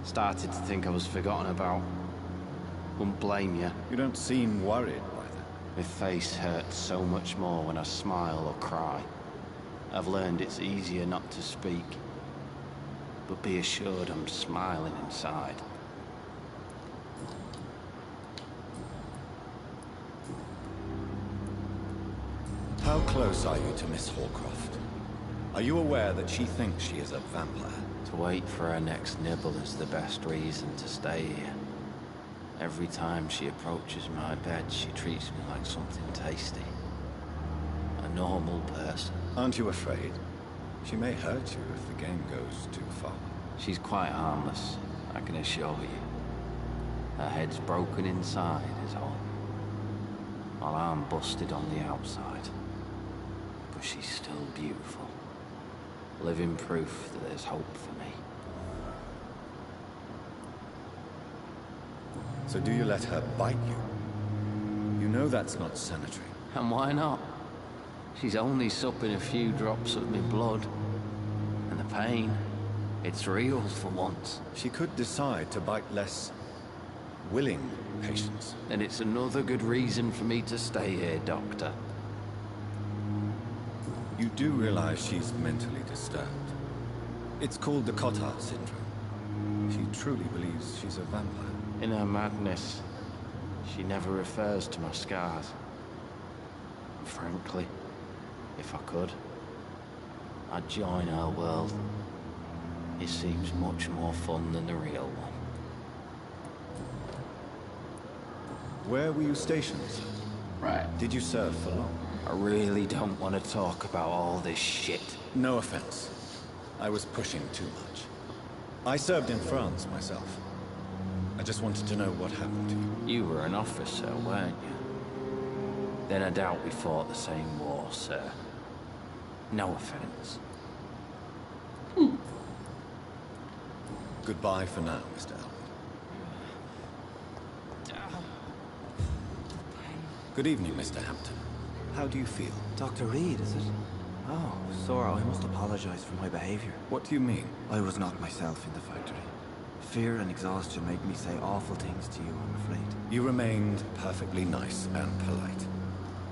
Started to think I was forgotten about. Wouldn't blame you. You don't seem worried by that. My face hurts so much more when I smile or cry. I've learned it's easier not to speak. But be assured I'm smiling inside. How close are you to Miss Hallcroft? Are you aware that she thinks she is a vampire? To wait for her next nibble is the best reason to stay here. Every time she approaches my bed, she treats me like something tasty. A normal person. Aren't you afraid? She may hurt you if the game goes too far. She's quite harmless, I can assure you. Her head's broken inside is all. While I'm busted on the outside. But she's still beautiful. Living proof that there's hope for me. So do you let her bite you? You know that's not sanitary. And why not? She's only supping a few drops of me blood. And the pain, it's real for once. She could decide to bite less willing patients. Then it's another good reason for me to stay here, Doctor. You do realize she's mentally disturbed. It's called the Cotard syndrome. She truly believes she's a vampire. In her madness, she never refers to my scars. Frankly, if I could, I'd join her world. It seems much more fun than the real one. Where were you stationed? Right. Did you serve for long? I really don't want to talk about all this shit. No offense. I was pushing too much. I served in France myself. I just wanted to know what happened to you. You were an officer, weren't you? Then I doubt we fought the same war, sir. No offense. Goodbye for now, Mr. Elwood. Good evening, Mr. Hampton. How do you feel? Dr. Reed, is it? Oh, Sora, I must apologize for my behavior. What do you mean? I was not myself in the factory. Fear and exhaustion made me say awful things to you, I'm afraid. You remained perfectly nice and polite.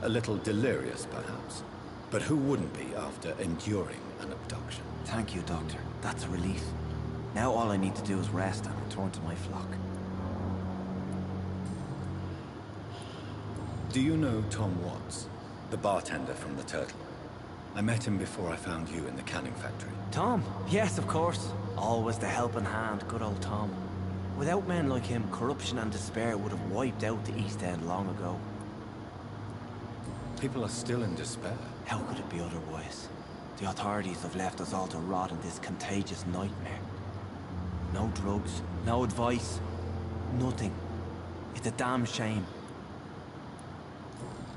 A little delirious, perhaps. But who wouldn't be after enduring an abduction? Thank you, Doctor. That's a relief. Now all I need to do is rest and return to my flock. Do you know Tom Watts, the bartender from the Turtle? I met him before I found you in the canning factory. Tom? Yes, of course. Always the helping hand, good old Tom. Without men like him, corruption and despair would have wiped out the East End long ago. People are still in despair. How could it be otherwise? The authorities have left us all to rot in this contagious nightmare. No drugs, no advice, nothing. It's a damn shame.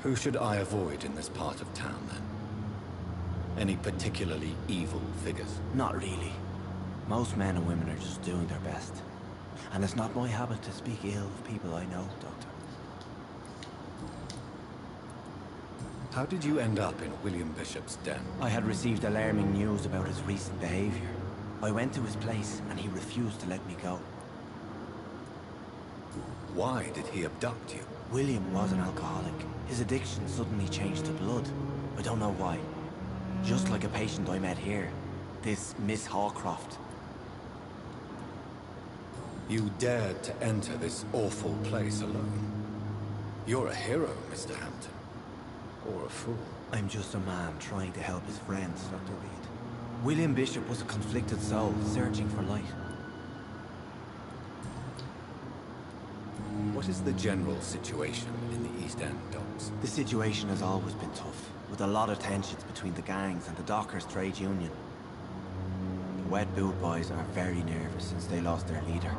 Who should I avoid in this part of town, then? Any particularly evil figures? Not really. Most men and women are just doing their best. And it's not my habit to speak ill of people I know, Doctor. How did you end up in William Bishop's den? I had received alarming news about his recent behavior. I went to his place and he refused to let me go. Why did he abduct you? William was an alcoholic. His addiction suddenly changed to blood. I don't know why. Just like a patient I met here. This Miss Hawcroft. You dared to enter this awful place alone. You're a hero, Mr. Hampton. Or a fool. I'm just a man trying to help his friends, Dr. Reed. William Bishop was a conflicted soul, searching for light. What is the general situation in the East End docks? The situation has always been tough, with a lot of tensions between the gangs and the dockers' trade union. The Wet Boot boys are very nervous since they lost their leader.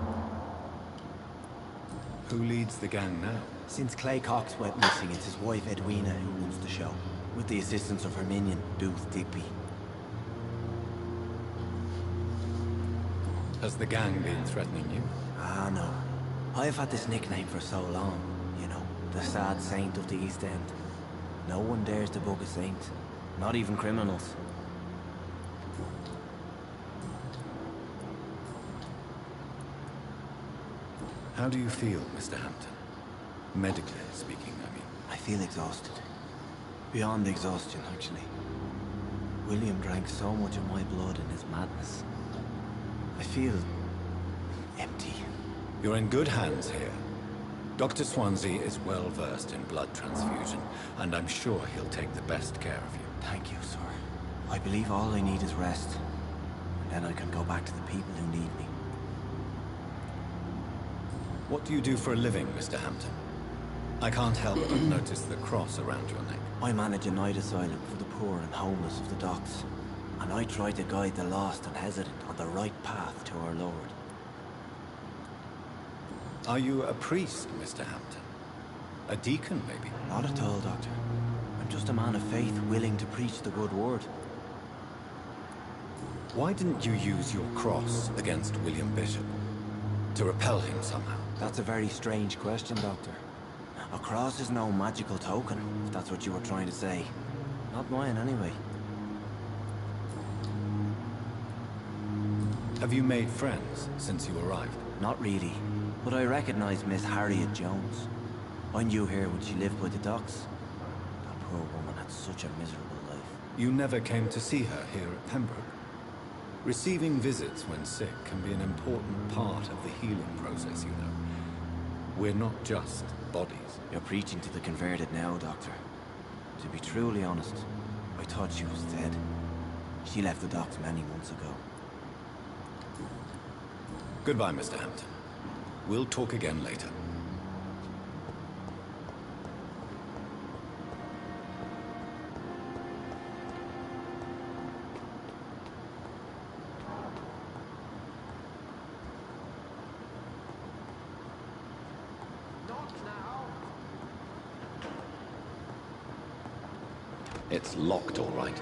Who leads the gang now? Since Clay Cox went missing, it's his wife Edwina who runs the show, with the assistance of her minion, Booth Digby. Has the gang been threatening you? Ah, no. I've had this nickname for so long, you know, the sad saint of the East End. No one dares to bug a saint, not even criminals. How do you feel, Mr. Hampton? Medically speaking, I mean. I feel exhausted. Beyond exhaustion, actually. William drank so much of my blood in his madness. I feel empty. You're in good hands here. Dr. Swansea is well versed in blood transfusion, and I'm sure he'll take the best care of you. Thank you, sir. I believe all I need is rest, and then I can go back to the people who need me. What do you do for a living, Mr. Hampton? I can't help but notice the cross around your neck. I manage a night asylum for the poor and homeless of the docks, and I try to guide the lost and hesitant on the right path to our Lord. Are you a priest, Mr. Hampton? A deacon, maybe? Not at all, Doctor. I'm just a man of faith willing to preach the good word. Why didn't you use your cross against William Bishop? To repel him somehow? That's a very strange question, Doctor. A cross is no magical token, if that's what you were trying to say. Not mine, anyway. Have you made friends since you arrived? Not really, but I recognize Miss Harriet Jones. I knew her when she lived by the docks. That poor woman had such a miserable life. You never came to see her here at Pembroke? Receiving visits when sick can be an important part of the healing process, you know. We're not just bodies. You're preaching to the converted now, Doctor. To be truly honest, I thought she was dead. She left the docks many months ago. Goodbye, Mr. Hampton. We'll talk again later. It's locked, all right.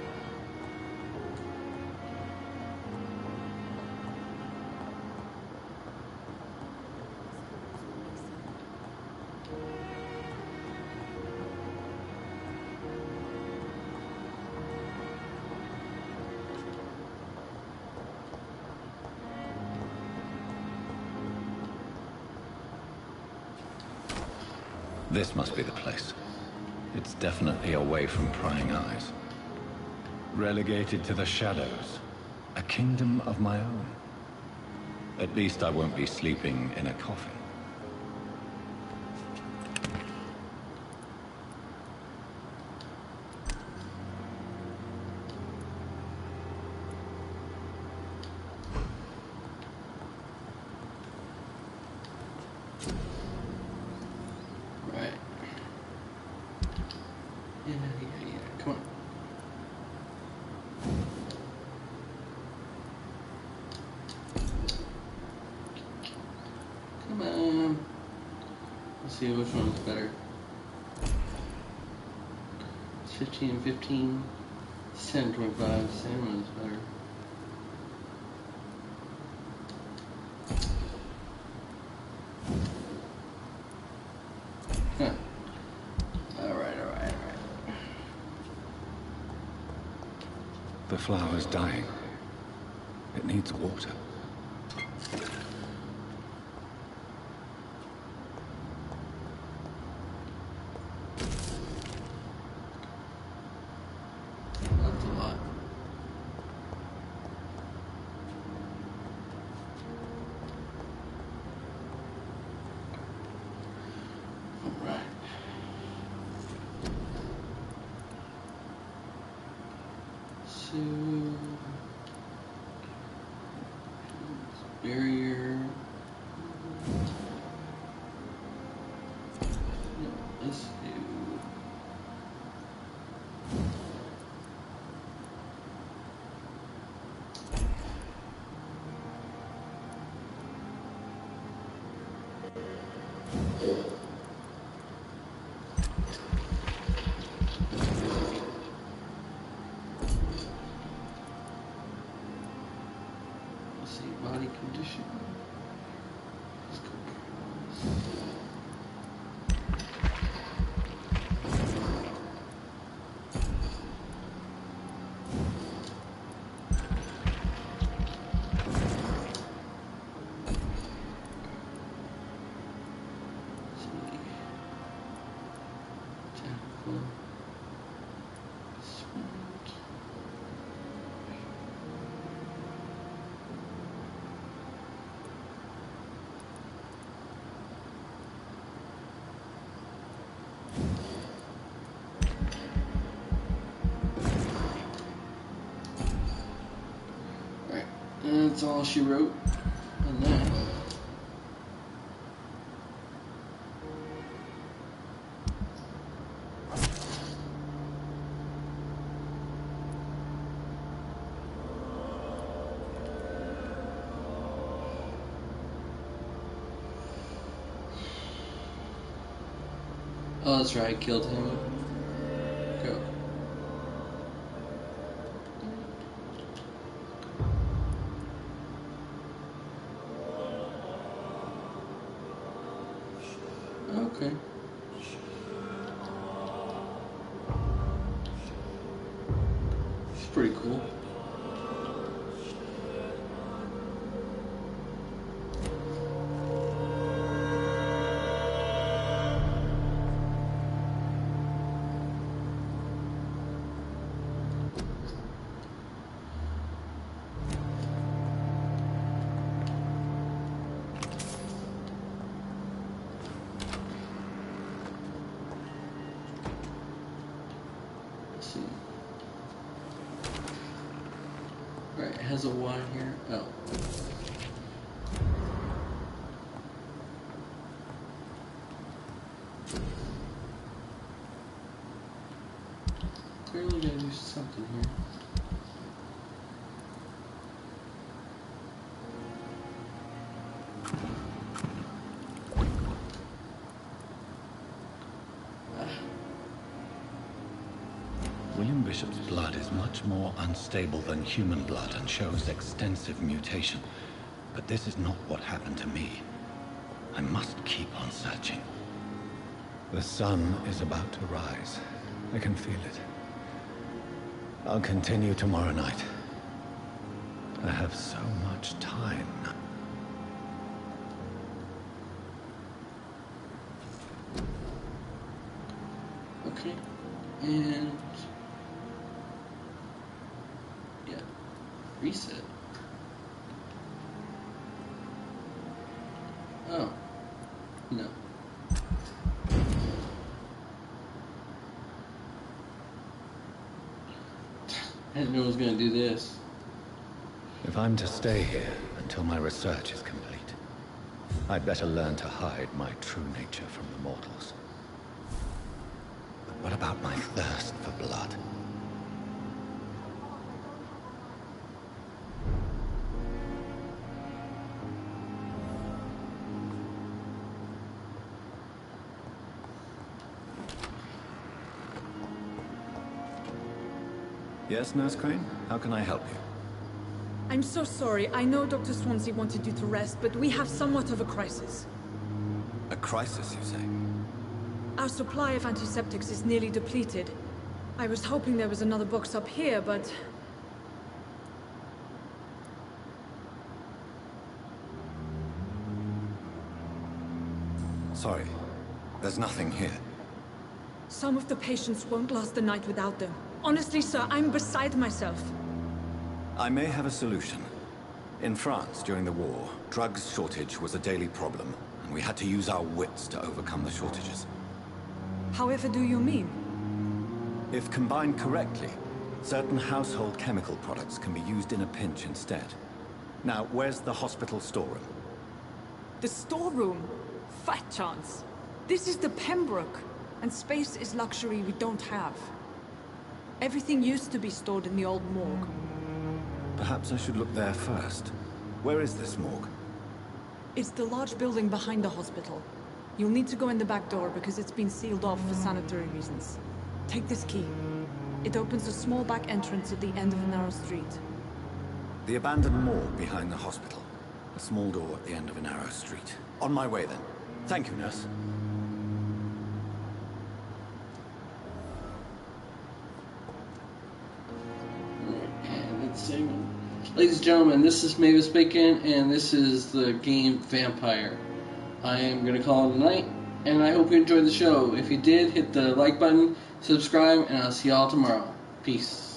This must be the place. It's definitely away from prying eyes. Relegated to the shadows. A kingdom of my own. At least I won't be sleeping in a coffin. Right. Yeah. Come on. Come on. Let's see which one's better. It's 15 and 15. It's 10 and 25. Same one's better. Huh. Alright. The flower's dying. It needs water. That's a lot. Alright. So barrier. No, let's do. Let's see, body condition. Let's go. Tactical. Smart. Alright, that's all she wrote on that. Oh, that's right, I killed him. Go. Okay. It's pretty cool. Let's see. Right, it has a Y here. Oh. Clearly gotta do something here. William Bishop's blood is much more unstable than human blood and shows extensive mutation. But this is not what happened to me. I must keep on searching. The sun is about to rise. I can feel it. I'll continue tomorrow night. I have so much time now. Okay. And yeah. Reset. Oh. No. I didn't know I was gonna do this. If I'm to stay here until my research is complete, I'd better learn to hide my true nature from the mortals. But what about my thirst for blood? Yes, Nurse Crane? How can I help you? I'm so sorry. I know Dr. Swansea wanted you to rest, but we have somewhat of a crisis. A crisis, you say? Our supply of antiseptics is nearly depleted. I was hoping there was another box up here, but... Sorry. There's nothing here. Some of the patients won't last the night without them. Honestly, sir, I'm beside myself. I may have a solution. In France, during the war, drugs shortage was a daily problem, and we had to use our wits to overcome the shortages. However do you mean? If combined correctly, certain household chemical products can be used in a pinch instead. Now, where's the hospital storeroom? The storeroom? Fat chance. This is the Pembroke, and space is luxury we don't have. Everything used to be stored in the old morgue. Perhaps I should look there first. Where is this morgue? It's the large building behind the hospital. You'll need to go in the back door because it's been sealed off for sanitary reasons. Take this key. It opens a small back entrance at the end of a narrow street. The abandoned morgue behind the hospital. A small door at the end of a narrow street. On my way, then. Thank you, nurse. And let's see. Ladies and gentlemen, this is Mavis Bacon, and this is the game Vampyr. I am going to call it a night, and I hope you enjoyed the show. If you did, hit the like button, subscribe, and I'll see y'all tomorrow. Peace.